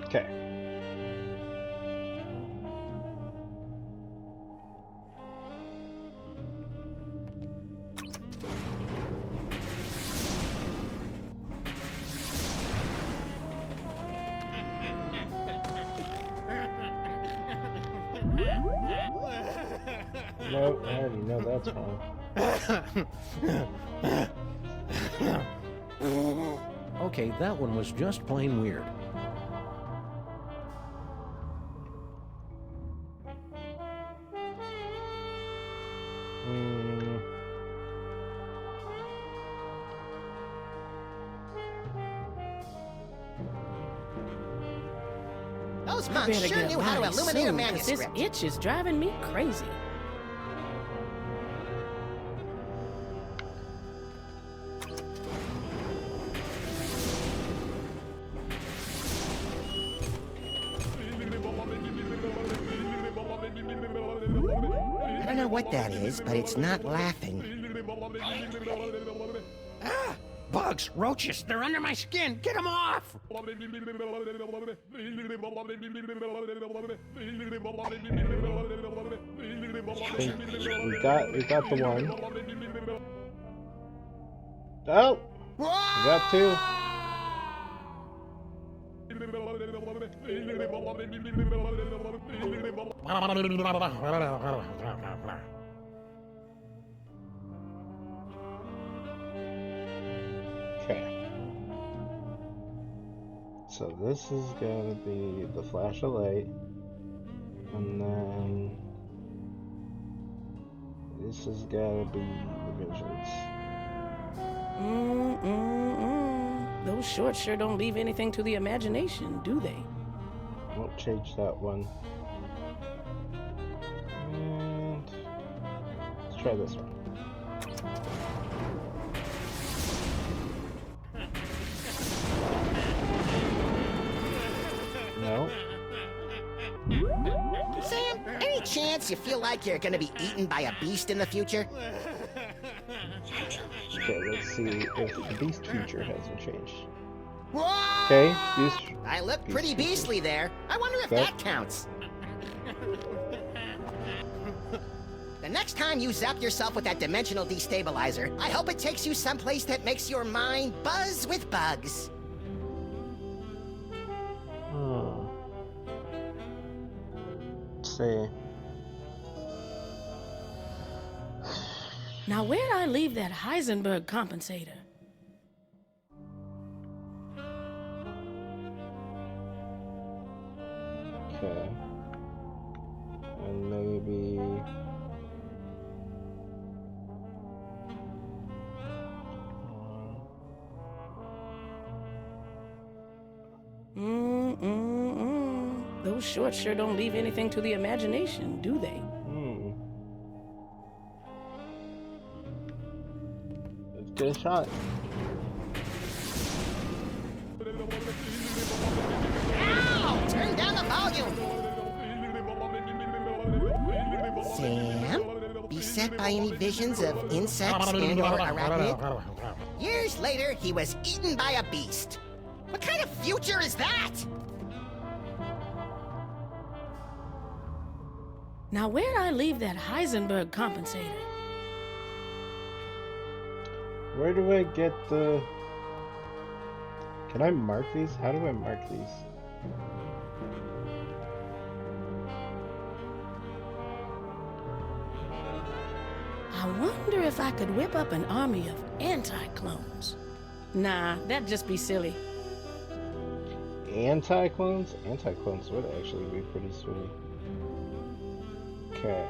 Okay. Nope, I already know that's wrong. Okay, that one was just plain weird. Those I monks better sure get knew how to body illuminate a soon, 'cause manuscript. This itch is driving me crazy. I don't know what that is, but it's not laughing. Ah! Bugs, roaches, they're under my skin. Get them off! We got the one. Oh! We got two. Okay. So this is gonna be the flash of light, and then this is gotta be the visions. Those shorts sure don't leave anything to the imagination, do they? Won't change that one. And let's try this one. No. Sam, any chance you feel like you're gonna be eaten by a beast in the future? Okay, let's see if the beast feature hasn't changed. Whoa! Okay, beast. I look pretty beastly there. I wonder if that counts. The next time you zap yourself with that dimensional destabilizer, I hope it takes you someplace that makes your mind buzz with bugs. Let's see. Now, where'd I leave that Heisenberg compensator? Okay. And maybe... Those shorts sure don't leave anything to the imagination, do they? Let's get a shot. Ow! Turn down the volume! Sam? Beset by any visions of insects and or arachnid? Years later, he was eaten by a beast. What kind of future is that? Now, where'd I leave that Heisenberg compensator? Where do I get the... Can I mark these? How do I mark these? I wonder if I could whip up an army of anti-clones. Nah, that'd just be silly. Anti-clones? Anti-clones would actually be pretty sweet. Okay.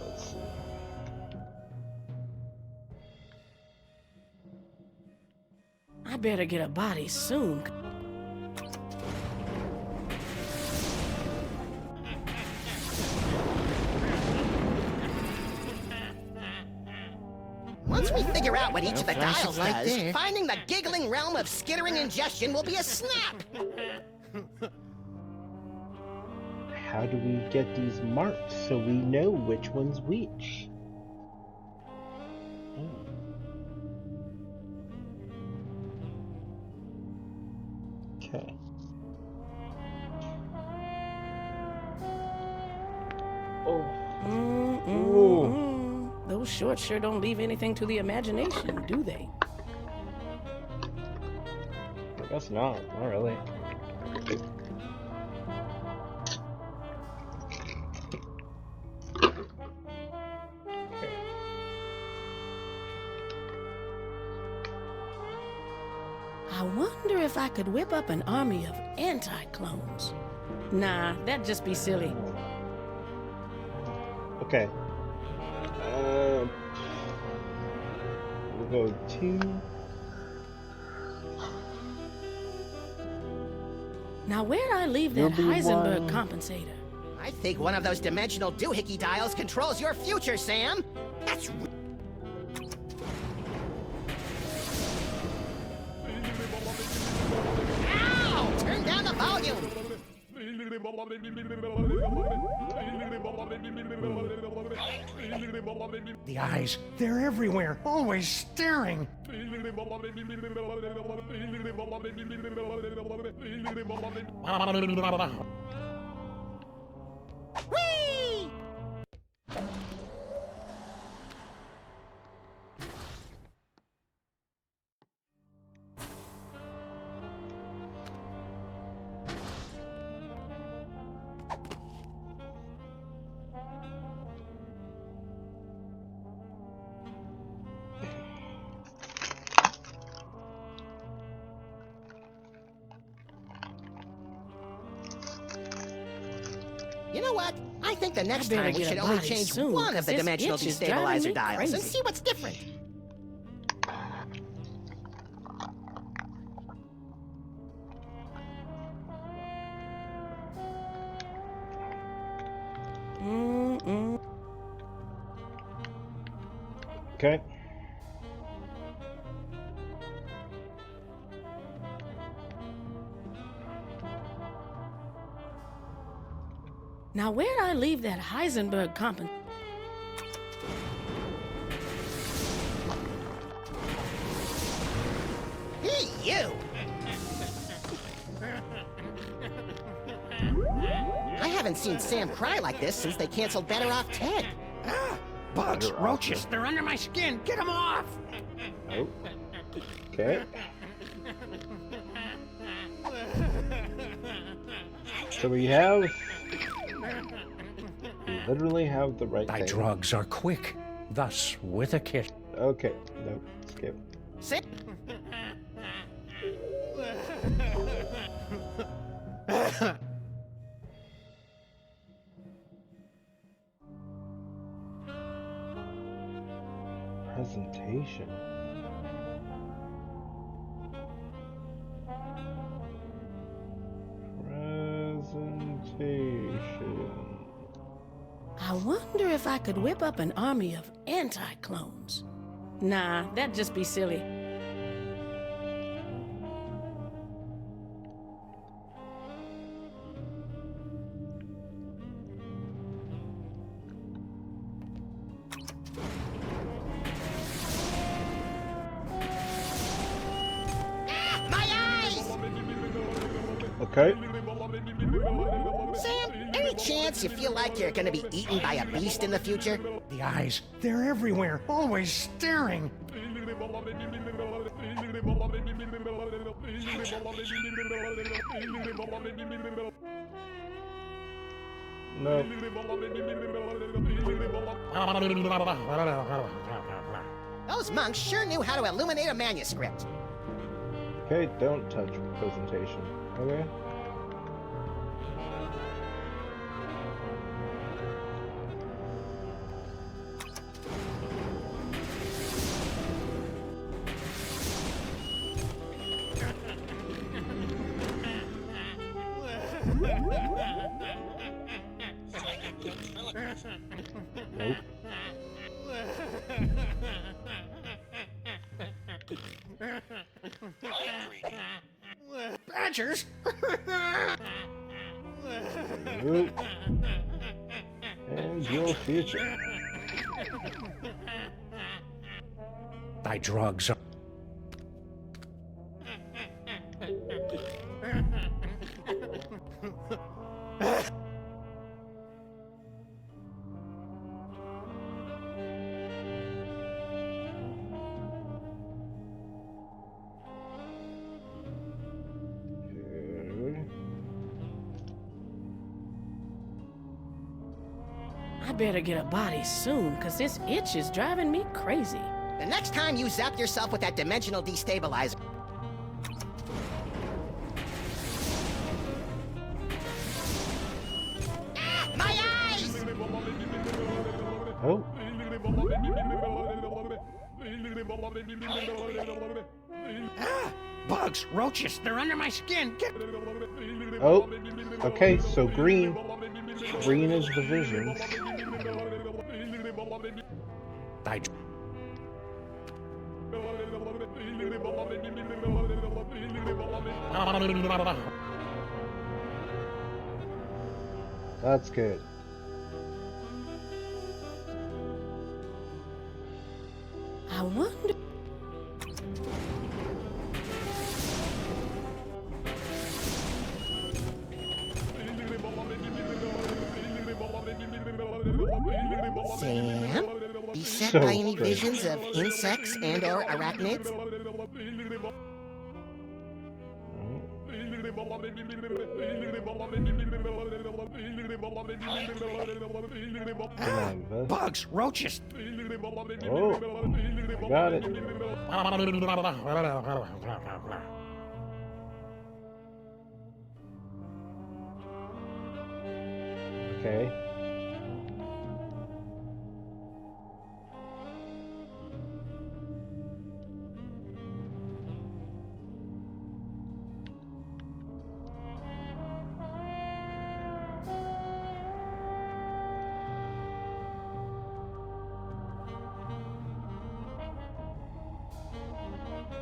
Let's see. I better get a body soon. Once we figure out what each of the flash dials of light does, there. finding the giggling realm of skittering ingestion will be a snap! How do we get these marked so we know which one's which? Okay. Those shorts sure don't leave anything to the imagination, do they? I guess not. Not really. wonder if I could whip up an army of anti-clones. Nah, that'd just be silly. Okay. We'll go 2. Now, where'd I leave that Heisenberg compensator? I think one of those dimensional doohickey dials controls your future, Sam. That's... Ow! Turn down the volume! The eyes, they're everywhere, always staring. Whee! You know what? I think the next time we should only change one of the dimensional destabilizer dials and see what's different. Okay. Now, where'd I leave that Heisenberg compensator? Hey, you! I haven't seen Sam cry like this since they canceled Better Off Ted. Bugs, roaches, they're under my skin. Get them off! Oh. Okay. So we literally have the right Thy thing. drugs are quick, thus with a kiss. Okay, nope, skip. Sit. Presentation. I wonder if I could whip up an army of anti-clones. Nah, that'd just be silly. Okay. Sam, any chance you feel like you're gonna be eaten by a beast in the future? The eyes, they're everywhere, always staring. No. Those monks sure knew how to illuminate a manuscript. Okay, don't touch presentation. Okay. Nope. Badgers? You and your future. Thy drugs are... I better get a body soon, cause this itch is driving me crazy. The next time you zap yourself with that dimensional destabilizer... Oh. Ah! Bugs, roaches, they're under my skin. Get... Oh. Okay, so green. Green is the visions. That's good. I wonder. Sam? Beset So by any strange. visions of insects and or arachnids? Bugs, roaches. Oh, I got it. Okay.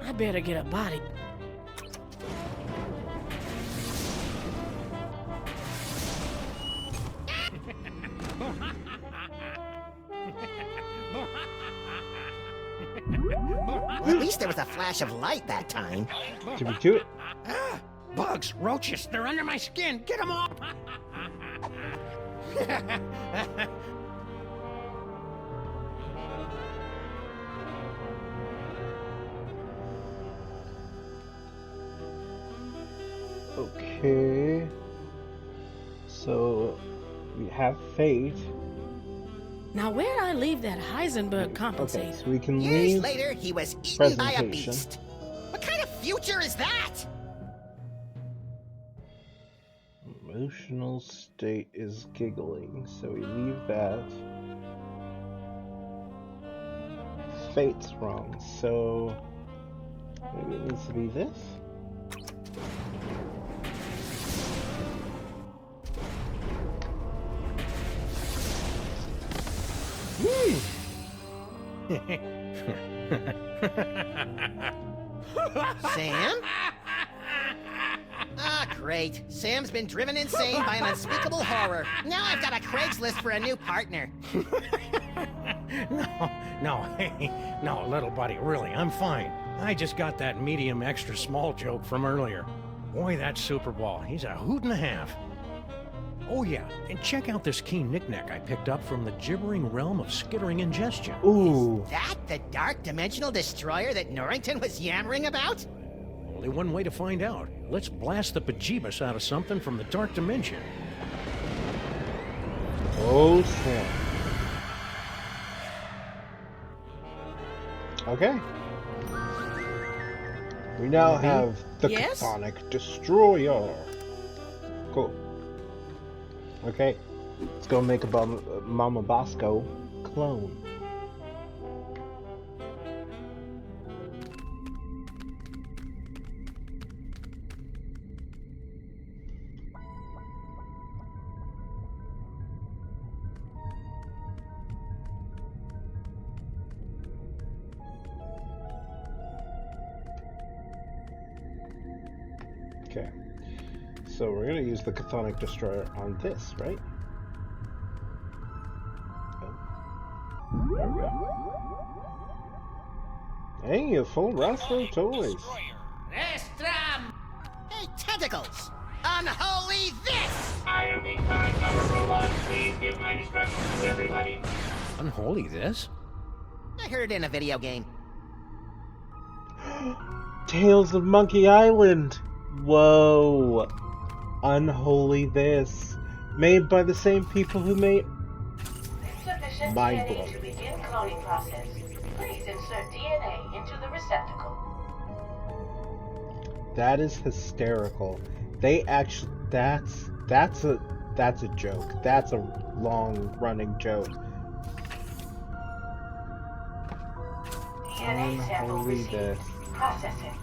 I better get a body. Well, at least there was a flash of light that time. Did we do it? Ah, bugs, roaches, they're under my skin. Get them off. Okay. So we have fate. Now, where'd I leave that Heisenberg compensator? Okay, so we can Years leave later, he was eaten by a presentation. beast. What kind of future is that? Emotional state is giggling, so we leave that. Fate's wrong, so maybe it needs to be this. Sam? Ah, great. Sam's been driven insane by an unspeakable horror. Now I've got a Craigslist for a new partner. No, little buddy, really, I'm fine. I just got that medium extra small joke from earlier. Boy, that Super Ball, he's a hoot and a half. Oh yeah, and check out this key knickknack I picked up from the gibbering realm of skittering ingestion. Ooh. That the dark dimensional destroyer that Norrington was yammering about? Only one way to find out. Let's blast the bejeebus out of something from the dark dimension. Oh, snap. Okay. We now have the Yes? Chthonic Destroyer. Cool. Okay. Let's go make a Mama Bosco clone. Okay, so we're gonna use the Chthonic Destroyer on this, right? Oh. There we go. Hey, a full roster of toys. Restram! Hey, tentacles! Unholy this! I am in charge of robots. Please give my instructions to everybody. Unholy this? I heard it in a video game. Tales of Monkey Island! Whoa! Unholy this. Made by the same people who made... Sufficient Mind DNA blown. to begin cloning process. Please insert DNA into the receptacle. That is hysterical. They actually... That's a joke. That's a long-running joke. DNA sample Unholy received. death. Processing.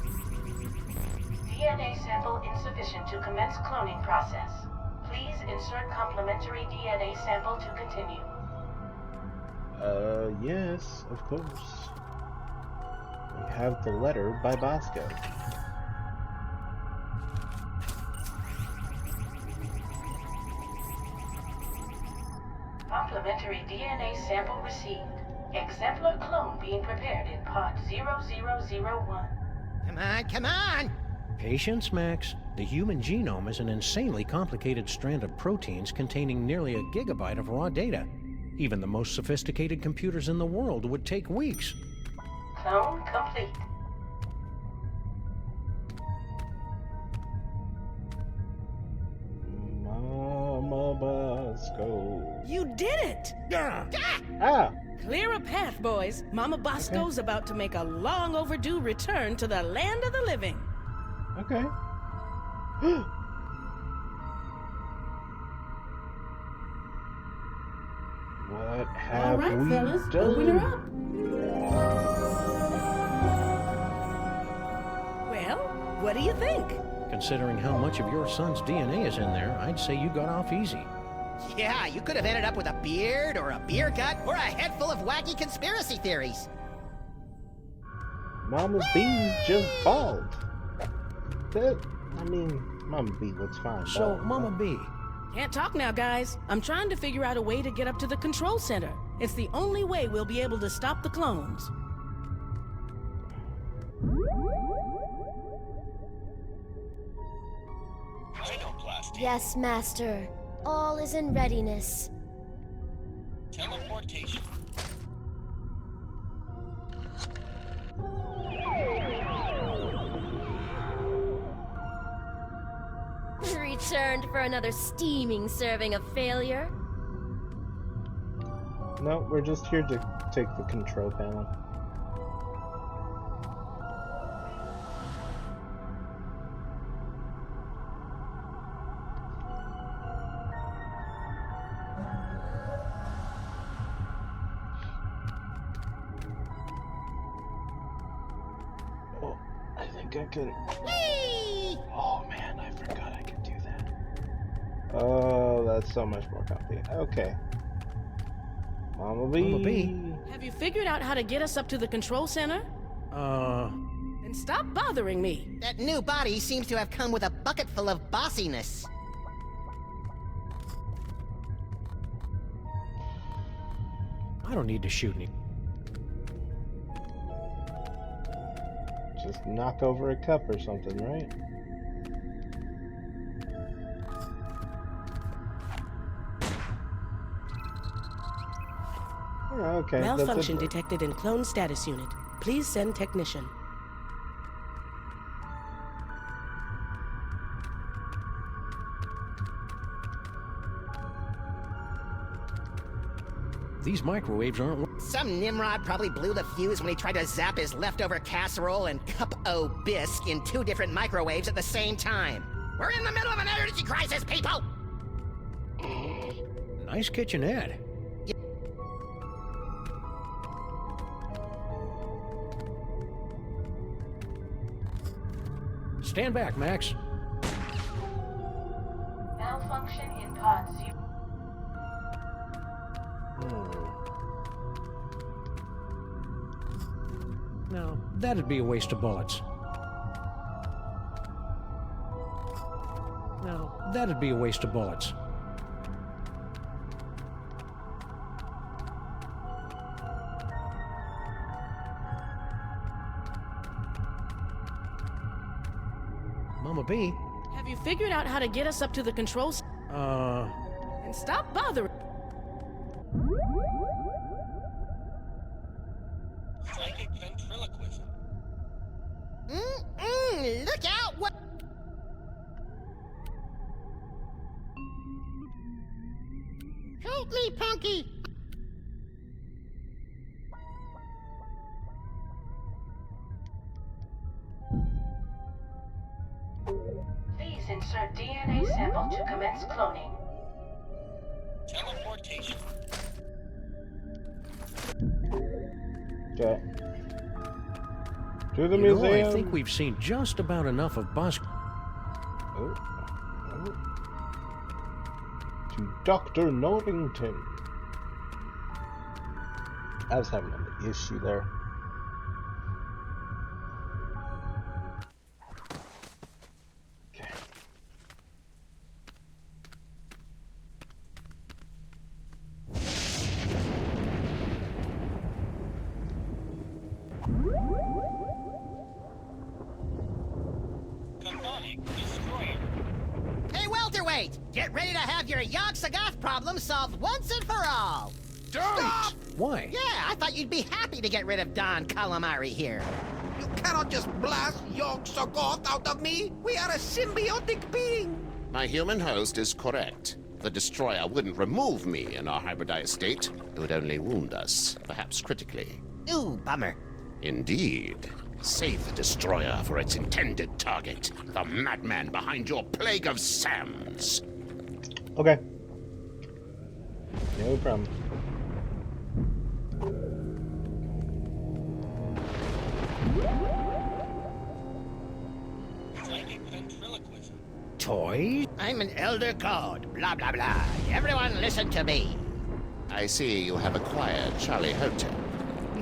DNA sample insufficient to commence cloning process. Please insert complementary DNA sample to continue. Yes, of course. We have the letter by Bosco. Complementary DNA sample received. Exemplar clone being prepared in pod 0001. Come on, come on! Patience, Max. The human genome is an insanely complicated strand of proteins containing nearly a gigabyte of raw data. Even the most sophisticated computers in the world would take weeks. Clone complete. Mama Bosco. You did it! Ah! Clear a path, boys. Mama Bosco's about to make a long overdue return to the land of the living. Okay. What have All right, we fellas, done? open her up. Well, what do you think? Considering how much of your son's DNA is in there, I'd say you got off easy. Yeah, you could have ended up with a beard, or a beer gut, or a head full of wacky conspiracy theories. Mama B just bald. Mama B looks fine. So, bald. Mama B. Can't talk now, guys. I'm trying to figure out a way to get up to the control center. It's the only way we'll be able to stop the clones. Yes, Master. All is in readiness. Teleportation. Returned for another steaming serving of failure. No, we're just here to take the control panel. Oh, I think I can. Oh man, I forgot I could do that. Oh, that's so much more complicated. Okay. Mama B. Mama B. Have you figured out how to get us up to the control center? And stop bothering me. That new body seems to have come with a bucket full of bossiness. I don't need to shoot any. Just knock over a cup or something, right? Oh, okay. Malfunction detected in clone status unit. Please send technician. These microwaves aren't. Some Nimrod probably blew the fuse when he tried to zap his leftover casserole and cup o' bisque in 2 different microwaves at the same time. We're in the middle of an energy crisis, people! Nice kitchenette. Stand back, Max. Malfunction in pod 0. No, that'd be a waste of bullets. No, that'd be a waste of bullets. Mama B. Have you figured out how to get us up to the control center? And stop bothering. Psychic ventriloquism. Look out! What? Help me, Punky! Please insert DNA sample to commence cloning. Teleportation. Okay. To the You know, museum. I think we've seen just about enough of Bus. Oh. To Dr. Norrington. I was having an issue there. Okay. Hey, welterweight! Get ready to have your Yogg-Sagoth problem solved once and for all! Stop! Why? Yeah, I thought you'd be happy to get rid of Don Calamari here. You cannot just blast Yogg-Sagoth out of me! We are a symbiotic being! My human host is correct. The destroyer wouldn't remove me in our hybridized state. It would only wound us, perhaps critically. Ooh, bummer. Indeed. Save the destroyer for its intended target, the madman behind your plague of Sams. Okay. No problem. Psychic ventriloquism. Toys? I'm an elder god, blah blah blah. Everyone listen to me. I see you have acquired Charlie Hotep.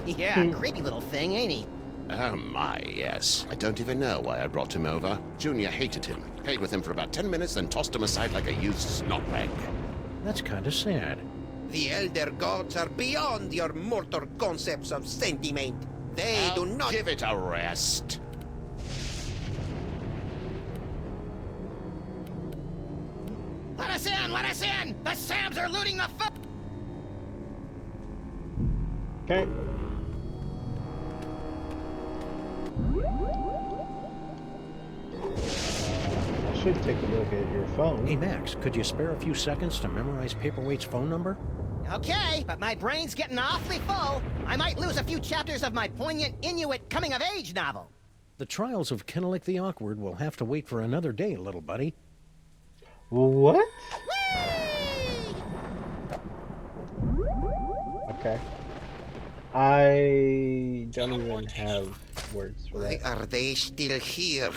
Yeah, creepy little thing, ain't he? Oh my, yes. I don't even know why I brought him over. Junior hated him, played with him for about 10 minutes, then tossed him aside like a used snot rag. That's kind of sad. The elder gods are beyond your mortal concepts of sentiment. They do not give it a rest. Let us in! Let us in! The Sams are looting the food! Okay. I should take a look at your phone. Hey, Max, could you spare a few seconds to memorize Paperweight's phone number? Okay, but my brain's getting awfully full. I might lose a few chapters of my poignant Inuit coming-of-age novel. The trials of Kennelik the Awkward will have to wait for another day, little buddy. What? Okay. I don't even have words for Why that. are they still here?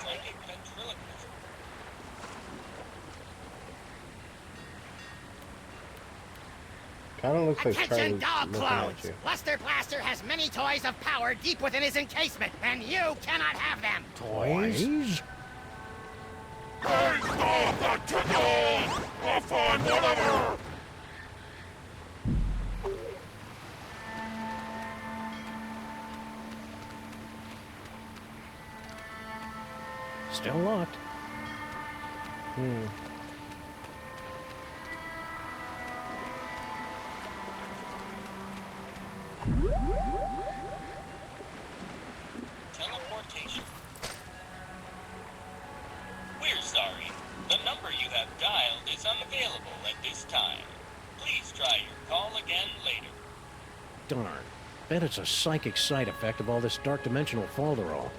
Psychic ventriloquism. Kind of looks like Attention, Charlie's dog looking at clones! you. Buster Blaster has many toys of power deep within his encasement, and you cannot have them! Toys? I'll find whatever! Still locked. Teleportation. We're sorry. The number you have dialed is unavailable at this time. Please try your call again later. Darn. Bet it's a psychic side effect of all this dark dimensional falderall.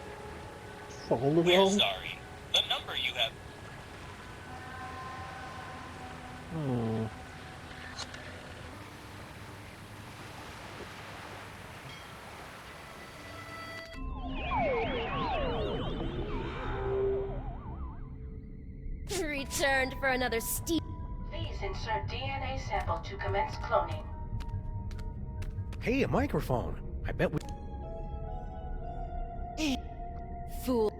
We're sorry. The number you have... Oh. Returned for another steep. Please insert DNA sample to commence cloning. Hey, a microphone. I bet we... Fool.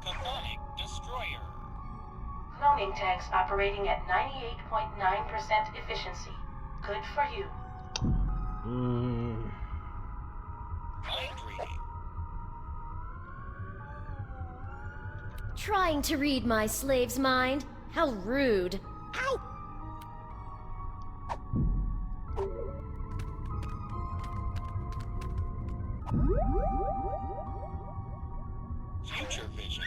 Chthonic Destroyer. Cloning tanks operating at 98.9% efficiency. Good for you. Mm. Mind reading. Trying to read my slave's mind? How rude. Ow! Future vision.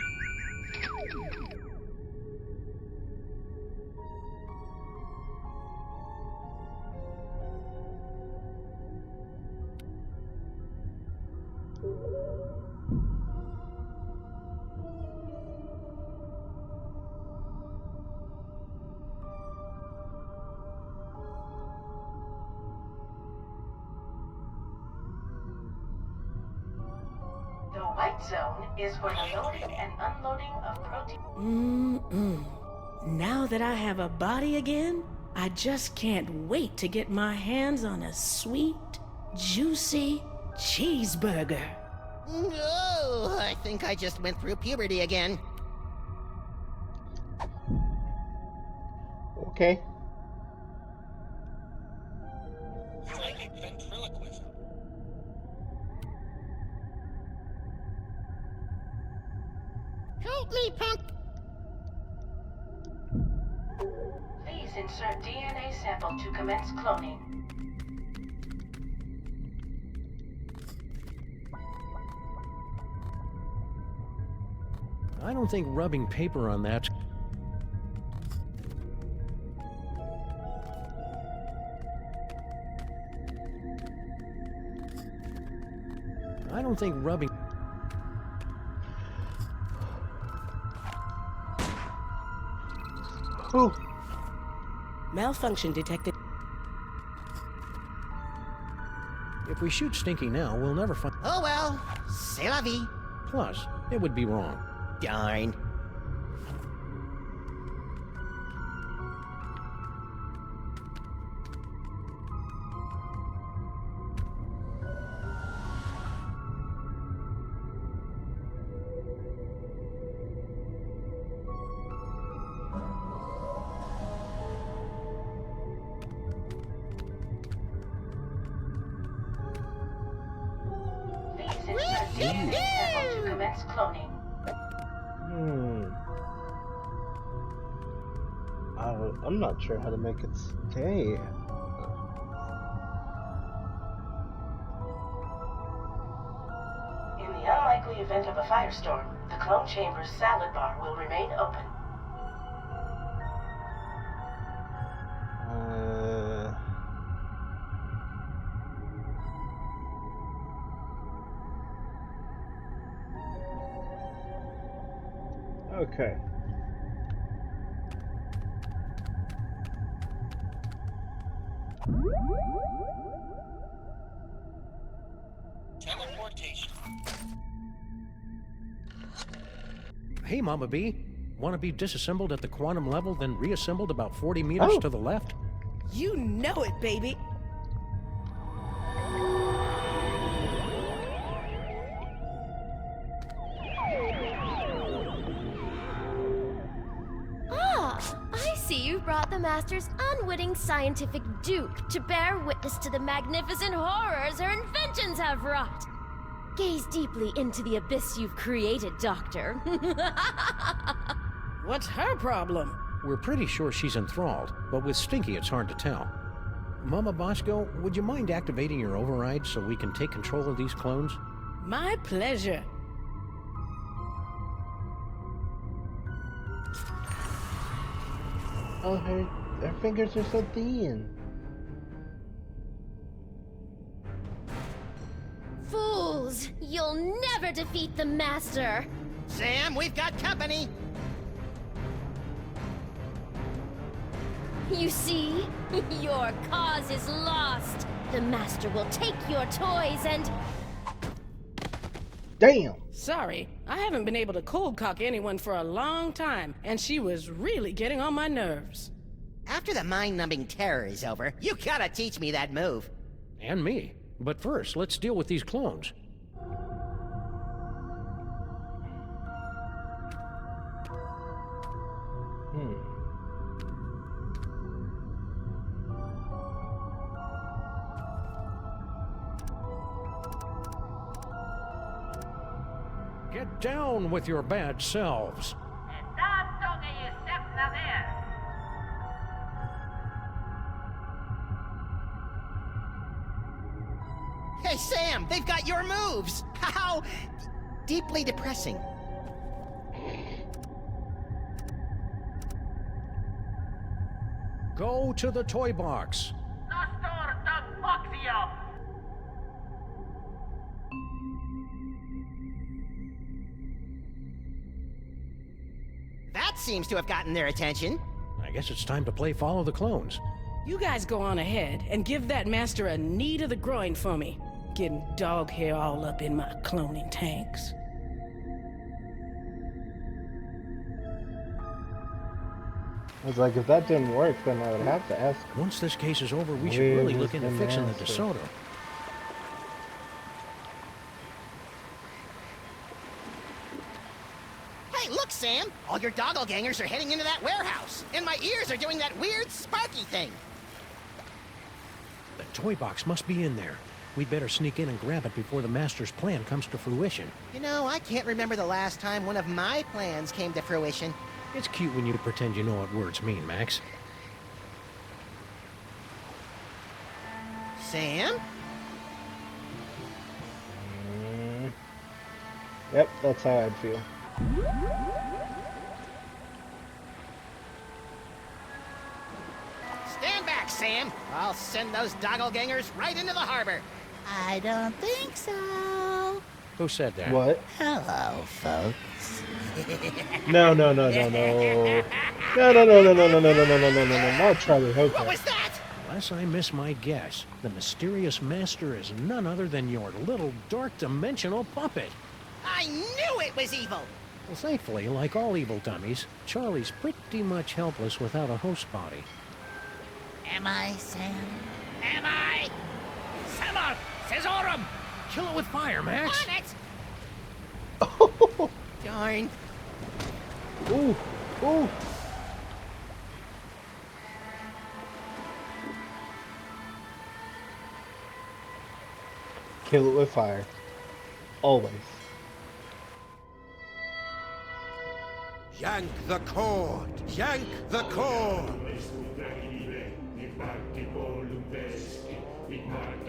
The white zone is for the loading and unloading of protein. Now that I have a body again, I just can't wait to get my hands on a sweet, juicy cheeseburger. Oh, I think I just went through puberty again. Okay. Psychic ventriloquism. Help me, punk! Please insert DNA sample to commence cloning. I don't think rubbing paper on that. I don't think rubbing. Oh. Malfunction detected. If we shoot Stinky now, we'll never find. Oh well, c'est la vie. Plus, it would be wrong. Darn. Please insert DNA sample to commence cloning. I'm not sure how to make it stay. In the unlikely event of a firestorm, the clone chamber's salad bar will remain open. Okay. Teleportation. Hey, Mama B. Want to be disassembled at the quantum level, then reassembled about 40 meters to the left? You know it, baby. I see you brought the Master's unwitting scientific dupe to bear witness to the magnificent horrors her inventions have wrought. Gaze deeply into the abyss you've created, Doctor. What's her problem? We're pretty sure she's enthralled, but with Stinky it's hard to tell. Mama Bosco, would you mind activating your override so we can take control of these clones? My pleasure. Oh, her fingers are so thin. Fools! You'll never defeat the Master! Sam, we've got company! You see? Your cause is lost! The Master will take your toys and... Damn! Sorry, I haven't been able to cold cock anyone for a long time, and she was really getting on my nerves. After the mind-numbing terror is over, you gotta teach me that move. And me. But first, let's deal with these clones. Get down with your bad selves. Hey, Sam, They've got your moves! How deeply depressing. Go to the toy box. That seems to have gotten their attention. I guess it's time to play Follow the Clones. You guys go on ahead and give that master a knee to the groin for me. Getting dog hair all up in my cloning tanks. I was like, if that didn't work, then I would have to ask. Once this case is over, we should Where really is look into the fixing the master? DeSoto. Hey, look, Sam! All your doppelgangers are heading into that warehouse, and my ears are doing that weird sparky thing. The toy box must be in there. We'd better sneak in and grab it before the Master's plan comes to fruition. You know, I can't remember the last time one of my plans came to fruition. It's cute when you pretend you know what words mean, Max. Sam? Yep, that's how I'd feel. Stand back, Sam! I'll send those doppelgangers right into the harbor. I don't think so. Who said that? What? Hello, folks. No, no, no, no, no. No, no, no, no, no, no, no, no, no, no, no, no, not Charlie Hogan. What was that? Unless I miss my guess, the mysterious master is none other than your little dark dimensional puppet. I knew it was evil! Well, thankfully, like all evil dummies, Charlie's pretty much helpless without a host body. Am I, Sam? Am I? Sammun! Cesarum! Kill it with fire, Max! On it! Darn. Ooh, ooh. Kill it with fire. Always. Yank the cord! Yank the cord!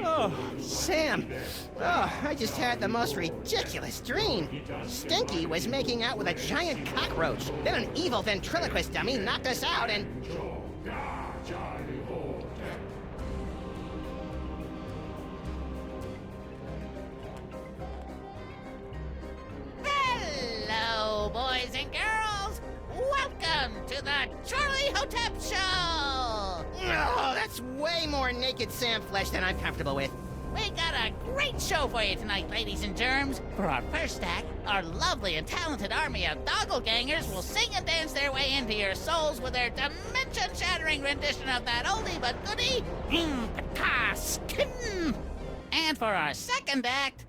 Oh, Sam. Oh, I just had the most ridiculous dream. Stinky was making out with a giant cockroach. Then an evil ventriloquist dummy knocked us out and... Hello, boys and girls. Welcome to the Charlie Hotep Show. Oh, that's way more naked Sam flesh than I'm comfortable with. We got a great show for you tonight, ladies and germs. For our first act, our lovely and talented army of doppelgangers will sing and dance their way into your souls with their dimension-shattering rendition of that oldie but goodie, Skin. And for our second act,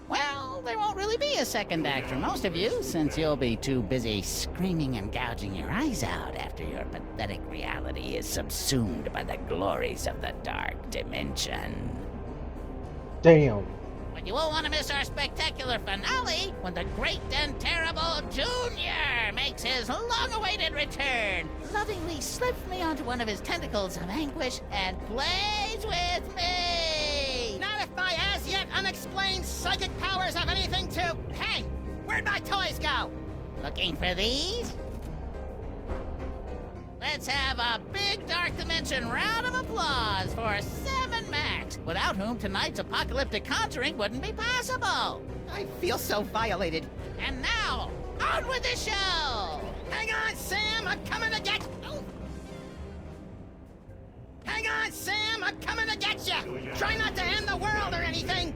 well, there won't really be a second act for most of you, since you'll be too busy screaming and gouging your eyes out after your pathetic reality is subsumed by the glories of the dark dimension. Damn. But you won't want to miss our spectacular finale when the great and terrible Junior makes his long-awaited return, lovingly slips me onto one of his tentacles of anguish and plays with me. Not if my as-yet unexplained psychic powers have anything to... Hey, where'd my toys go? Looking for these? Let's have a big Dark Dimension round of applause for Sam&Max, without whom tonight's apocalyptic conjuring wouldn't be possible. I feel so violated. And now, on with the show! Hang on, Sam, I'm coming to get... Oh. Hang on, Sam, I'm coming to get you! Try not to end the world or anything!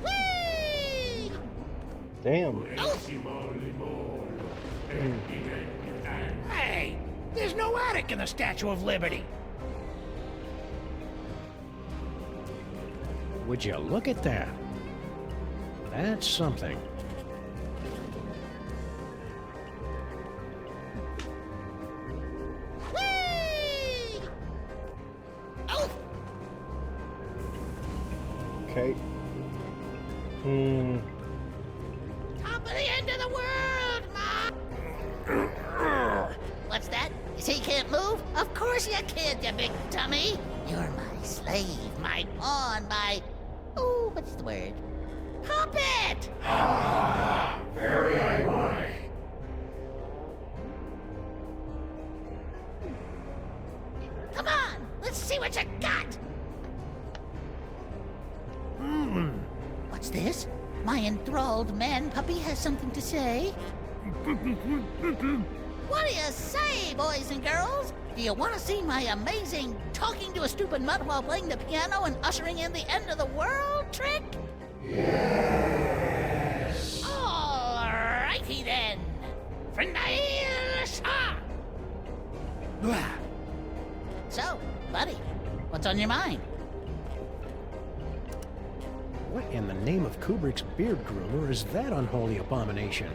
Whee! Damn. Hey, there's no attic in the Statue of Liberty. Would you look at that? That's something. Whee! Oh! Okay. Top of the end of the world, Ma! What's that? You say you can't move? Of course you can't, you big dummy. You're my slave, my pawn, my... Oh, what's the word? Puppet! Very ironic. Come on, let's see what you got. What's this? My enthralled man puppy has something to say. What do you say, boys and girls? Do you want to see my amazing talking to a stupid mutt while playing the piano and ushering in the end of the world trick? Yes. Alrighty then. Freelance. So, buddy, what's on your mind? What in the name of Kubrick's beard groomer is that unholy abomination?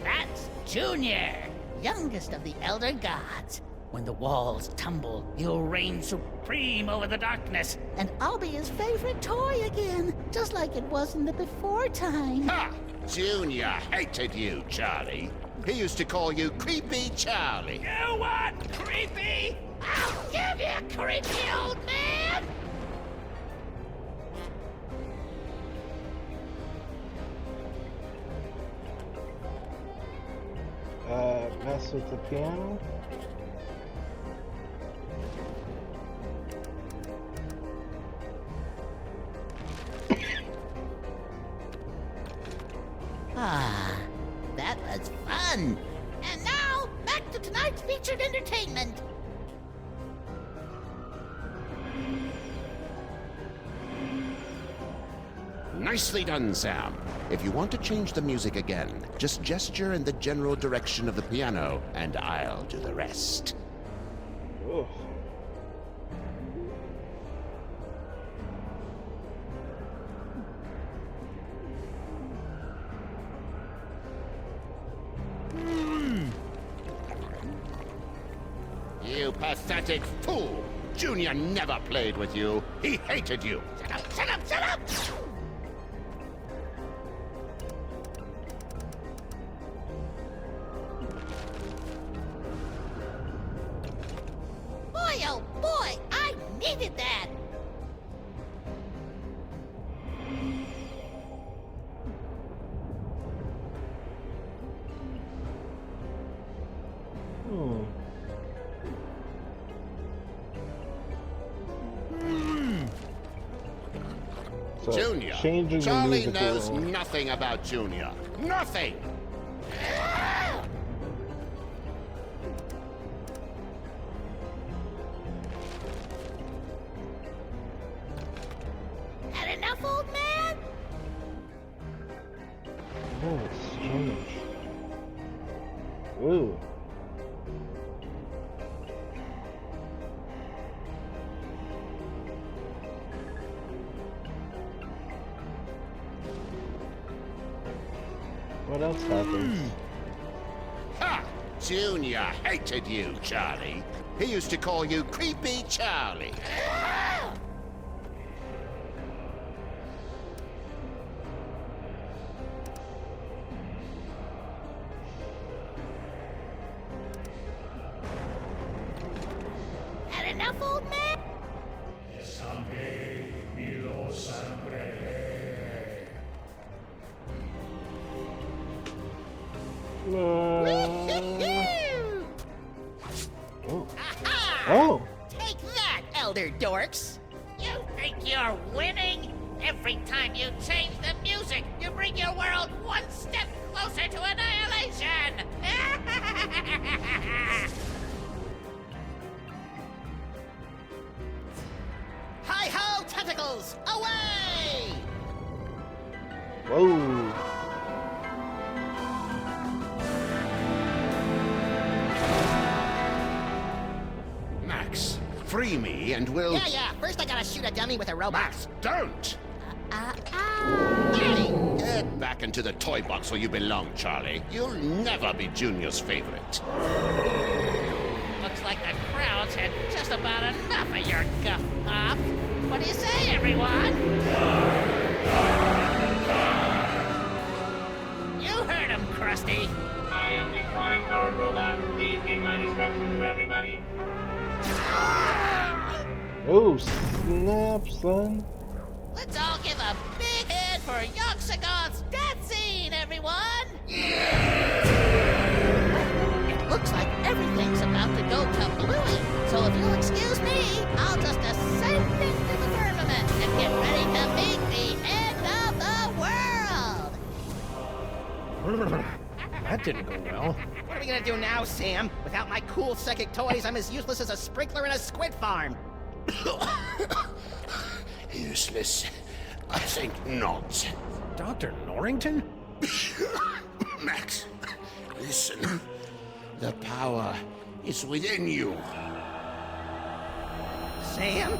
That's Junior, youngest of the Elder Gods. When the walls tumble, he'll reign supreme over the darkness, and I'll be his favorite toy again, just like it was in the before time. Ha! Junior hated you, Charlie. He used to call you Creepy Charlie. You want creepy? I'll give you creepy, old man! Mess with the piano? Ah, that was fun. And now, back to tonight's featured entertainment. Nicely done, Sam. If you want to change the music again, just gesture in the general direction of the piano, and I'll do the rest. Oof. You pathetic fool! Junior never played with you. He hated you. Shut up, shut up, shut up! Boy, oh boy, I needed that! So, Junior. changing the Charlie music knows around. nothing about Junior. Nothing! Had enough, old man? Oh, it's strange. Ooh. What else happens? Ha! Junior hated you, Charlie. He used to call you Creepy Charlie. Had enough, old man? Someday below sempre. Oh. Oh. Take that, elder dorks! You think you're winning? Every time you change the music, you bring your world one step closer to annihilation! Hi-ho, tentacles! Away! Whoa. Max, free me and we'll... Yeah. First I gotta shoot a dummy with a robot. Max, don't! Hey! Get back into the toy box where you belong, Charlie. You'll never be Junior's favorite. Looks like the crowd's had just about enough of your guff pop. What do you say, everyone? You heard him, Krusty. I am destroying our robot. Please give my instructions to everybody. Oh, snap, son. Let's all give a big hand for Yoxagoth's death scene, everyone! It looks like everything's about to go kablooey, so if you'll excuse me, I'll just ascend into the firmament and get ready to meet the end of the world! That didn't go well. What are we gonna do now, Sam? Without my cool psychic toys, I'm as useless as a sprinkler in a squid farm. Useless? I think not. Dr. Norrington? Max, listen. The power is within you. Sam?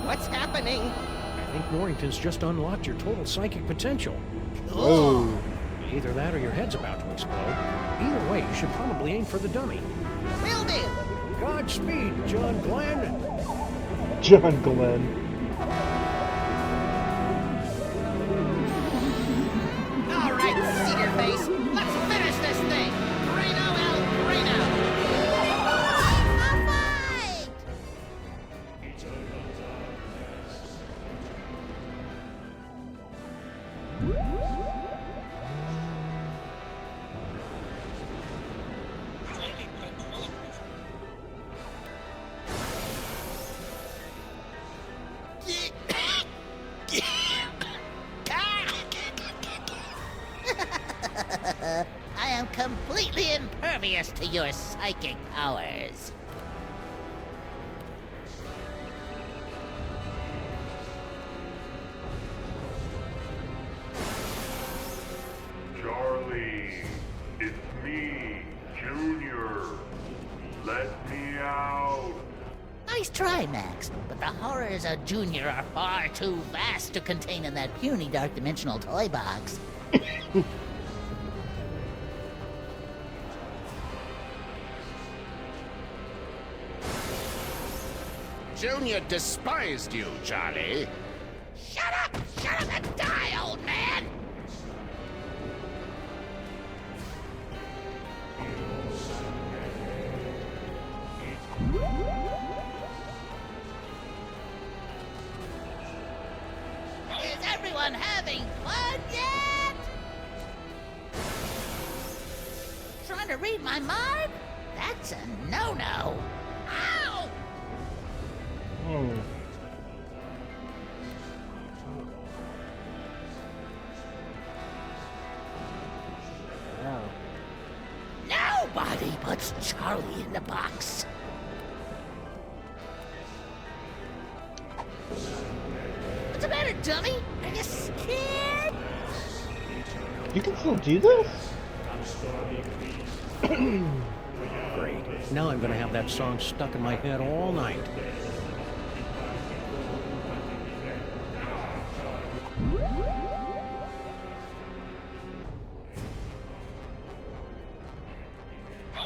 What's happening? I think Norrington's just unlocked your total psychic potential. Oh. Either that or your head's about to explode. Either way, you should probably aim for the dummy. Will do! Godspeed, John Glenn! John Glenn. All right, Cedar Face, let's finish this thing! Reno El Reno! Fight! I am completely impervious to your psychic powers. Charlie, it's me, Junior. Let me out. Nice try, Max, but the horrors of Junior are far too vast to contain in that puny dark dimensional toy box. Junior despised you, Charlie. Shut up! Shut up and die, old man! Is everyone having fun yet? Trying to read my mind? That's a no-no. Ow! Hmm. Nobody puts Charlie in the box. What's the matter, dummy? Are you scared? You can still do this? Great. Now I'm gonna have that song stuck in my head all night.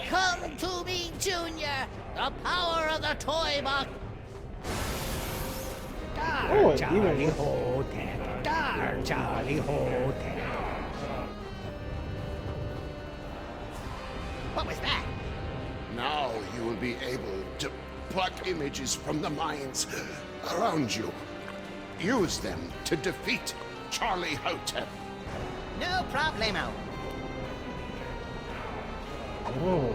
Come to me, Junior! The power of the toy box! Oh, Charlie even- Hotel. Dar, Charlie Hotel. What was that? Now you will be able to pluck images from the minds around you. Use them to defeat Charlie Hotep. No problemo. Oh.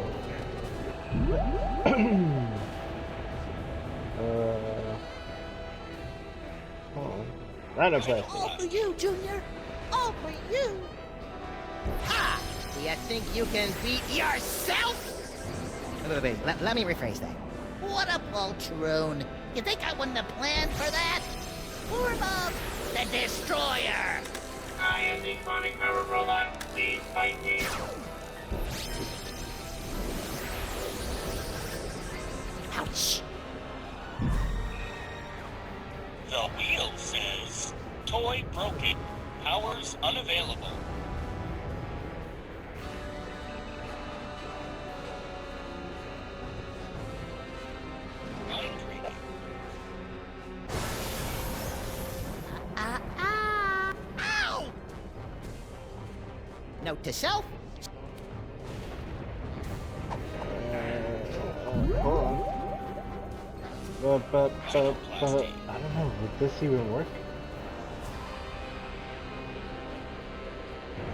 Oh. Not impressive. All for you, Junior. All for you. Ha! Do you think you can beat yourself? Wait, let me rephrase that. What a poltroon! You think I wouldn't have planned for that? Form of the Destroyer! I am the chronic power robot. Please fight me. Ouch! The wheel says, toy broken, powers unavailable. Mind reading. Ow! Note to self. Hold on. I don't know, would this even work?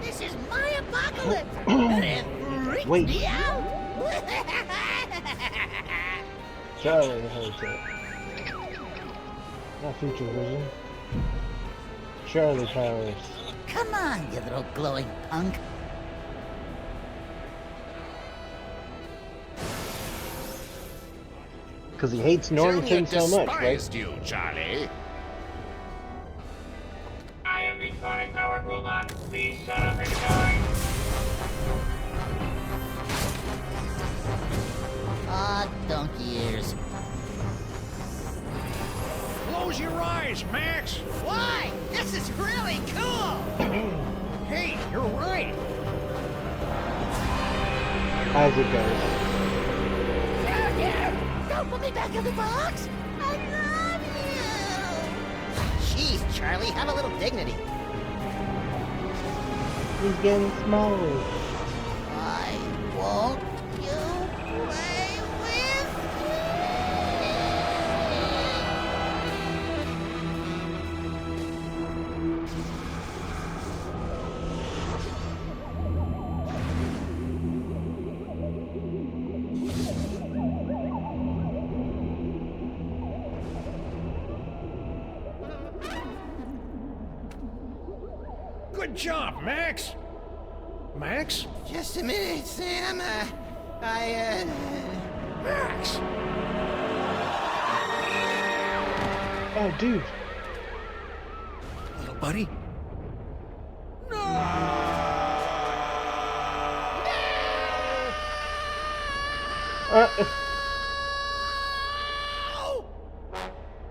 This is my apocalypse, and it freaks Wait. me out. Charlie heard it. Not future vision. Charlie powers. Come on, you little glowing punk. Because he hates Norrington so much, right? Despised you, Charlie. I am responding power robot. Please shut up and die. Aw, donkey ears. Close your eyes, Max! Why? This is really cool. Hey, you're right! As it goes. Don't put me back in the box. I love you. Jeez, Charlie, have a little dignity. He's getting smaller. Why won't you play with Good job, Max! Max? Just a minute, Sam. Max! Oh, dude. Little buddy?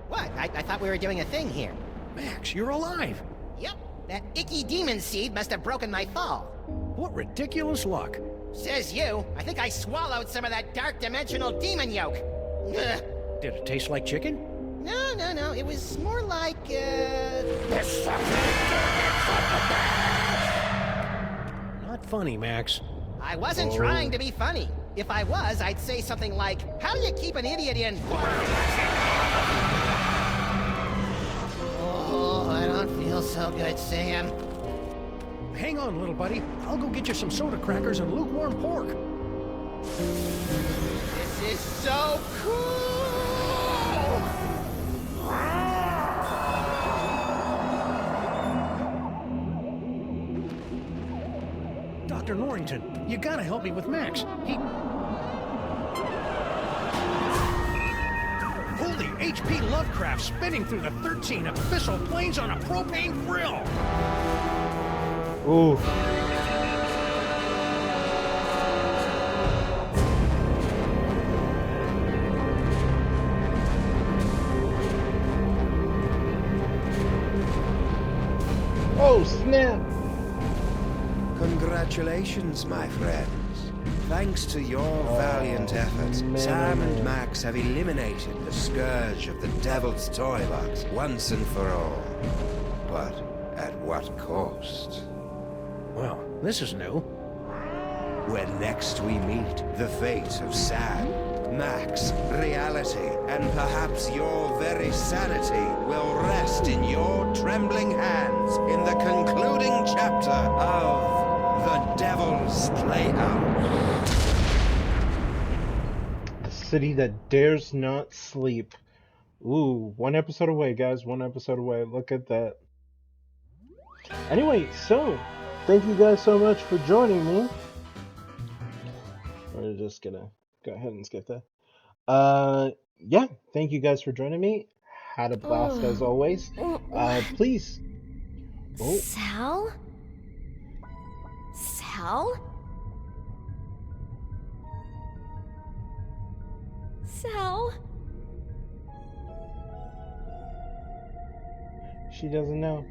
What? I thought we were doing a thing here. Max, you're alive! Yep. That icky demon seed must have broken my fall. What ridiculous luck. Says you. I think I swallowed some of that dark dimensional demon yolk. Ugh. Did it taste like chicken? No. It was more like, Not funny, Max. I wasn't trying to be funny. If I was, I'd say something like, how do you keep an idiot in? Oh, I don't feel so good, Sam. Hang on, little buddy. I'll go get you some soda crackers and lukewarm pork. This is so cool! Dr. Norrington, you gotta help me with Max. Holy H.P. Lovecraft spinning through the 13 abyssal planes on a propane grill! Ooh. Oh, snap! Congratulations, my friends. Thanks to your valiant efforts, Sam and Max have eliminated the scourge of the Devil's Toy Box once and for all. But at what cost? Well, this is new. When next we meet, the fate of Sam, Max, reality, and perhaps your very sanity will rest in your trembling hands in the concluding chapter of The Devil's Playhouse. The city that dares not sleep. Ooh, one episode away, guys. One episode away. Look at that. Anyway, so thank you guys so much for joining me. We're just gonna go ahead and skip that. Yeah, thank you guys for joining me. Had a blast as always. Please. Oh. Sal? Sal? Sal? She doesn't know.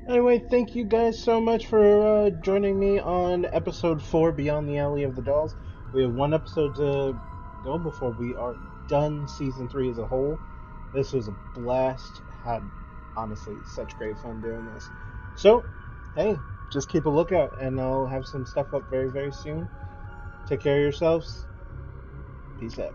Anyway, thank you guys so much for joining me on episode 4, Beyond the Alley of the Dolls. We have one episode to go before we are done season 3 as a whole. This was a blast. Had, honestly, such great fun doing this. So, hey, just keep a lookout, and I'll have some stuff up very, very soon. Take care of yourselves. Peace out.